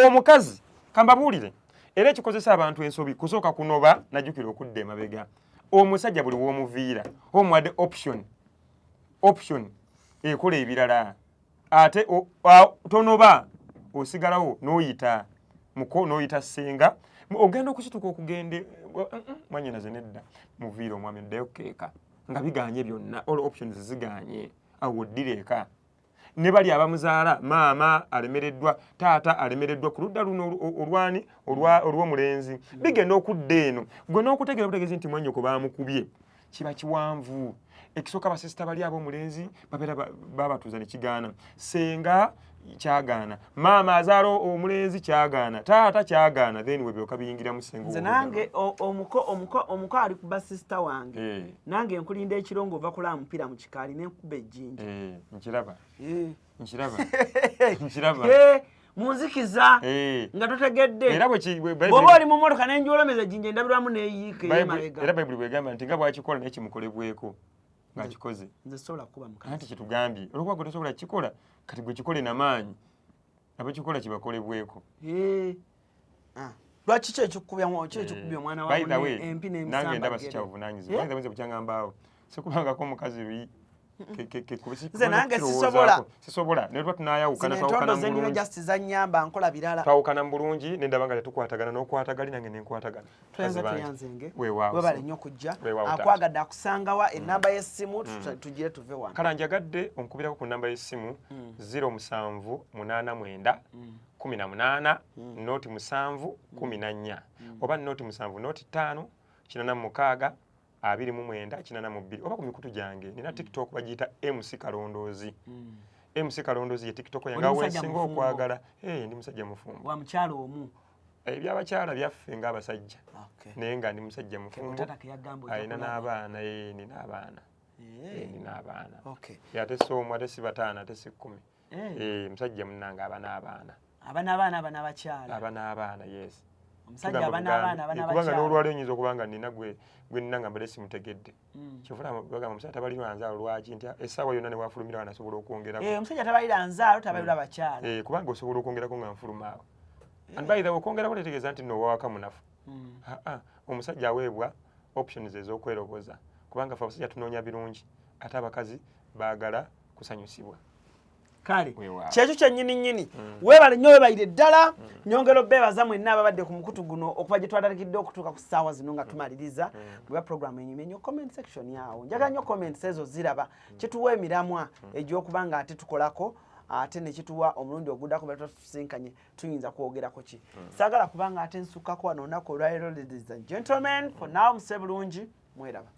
Omukazi kambabuulire era ekikozesa abantu ensobi kusooka kunoba najjukira okudda emabega. Omusajja buli w'omuviira omuwadde option ekola ebirala ate tonoba osigalawo n'oyita muko n'oyita ssenga ogenda okusituka okugende mwanyinaze nedda muviira omwami ddayo keeka nga biganye byonna all options ziganye awo oddireka ne bali abamuzaala maama alemereddwa taata alemereddwa ku ludda luno olw'omulenzi bigenda okudda eno gwe n'okutegeera butegeezi nti mwannyoko baamukubye kiba kiwanvu. Ekisooka basisita bali ab'omulenzi babeera babatuuza ne kigaana. Ssenga kyagaana, maama azaala omulenzi kyagaana, taata kyagaana, then we byoka biyingira mu ssenga. Nze nange omuko ali kuba sister wange. Nange nkulinda ekirongo ova kulaba mupiira mu kikaali n'enkuba ejjinja. Nkiraba. Munzikiza nga totegedde. Bw'oba oli mu mmotoka n'enjolomeza ejjinja endabirwamu n'eyiika ey'emabega. Era Bayibuli bw'egamba nti nga bw'akikola naye kimukolebweko ng'akikoze. Nze sobola kuba mukazi. Anti kitugambye olwokuba gwe tosobola kikola kati gwe kikole n'amaanyi abakikola kibakolebweko. Lwaki ki ekikubya omwana wawe empi n'emisamba? Nange ndaba sikyabuvunaanyizibwa. Nange nze bukyangambaawo sikubangako omukazi lwi nze nange sisobola ne lwa tunaayawukana twawukana mu bulungi nendaba nga tetukwatagana n'okwatagali nange nenkwatagana. Tuyanzenge webale nnyo kujja akwagadde akusangawa ennamba y'essimu tugire tuve wano. Kala njagadde onkubirako ku nnamba y'essimu 0789 18 noti 7 14 oba noti 7 noti 5 86 29 oba ku mikutu gyange nina TikTok bagiyita MC Kalondoozi. MC Kalondoozi ye TikTok yange awo esinga okwagala. Ndi musajja mufumbo. Wa mukyalo omu ebyabakyala byaffe ng'abasajja naye nga ndi musajja mufumbo alina n'abaana nina abaana ate si omu ate si bataano ate si 10 musajja munnanga aba n'abaana yes omusajja aba n'abaana kubanga n'olwali oyinza okuba nga nina gwe nina nga mbadde simutegedde kyovula bagamba omusajja tabalirwa nzaalo lwaki nti essaawa yonna ne wafulumira wanasobola okwongerako omusajja tabalira nzaalo tabalirwa bakyala kubanga osobola okwongerako nga nfuluma awo and by the way okwongerako tetegeeza nti nowawaka munafu omusajja aweebwa options ez'okweroboza kubanga fe abasajja tunoonya birungi ate abakazi baagala kusanyusibwa kale kyekyo kyennyini weebale nnyo weebalire ddala nyongero beebaza mwenna ababadde ku mukutu guno okuva gye twatandikidde okutuuka ku ssaawa zino nga tumaliriza bwe programu enyumye nnyo comment section yawo njagala nnyo comments ezo ziraba kituwa emiramwa egy'okuba nga ate tukolako ate ne kituwa omulundi oguddako bali tusinkanye tuyinza kwogerako ki saagala kubanga ate nsukkako wano olunaku olwaleero ladies and gentlemen for now musebe bulungi mweraba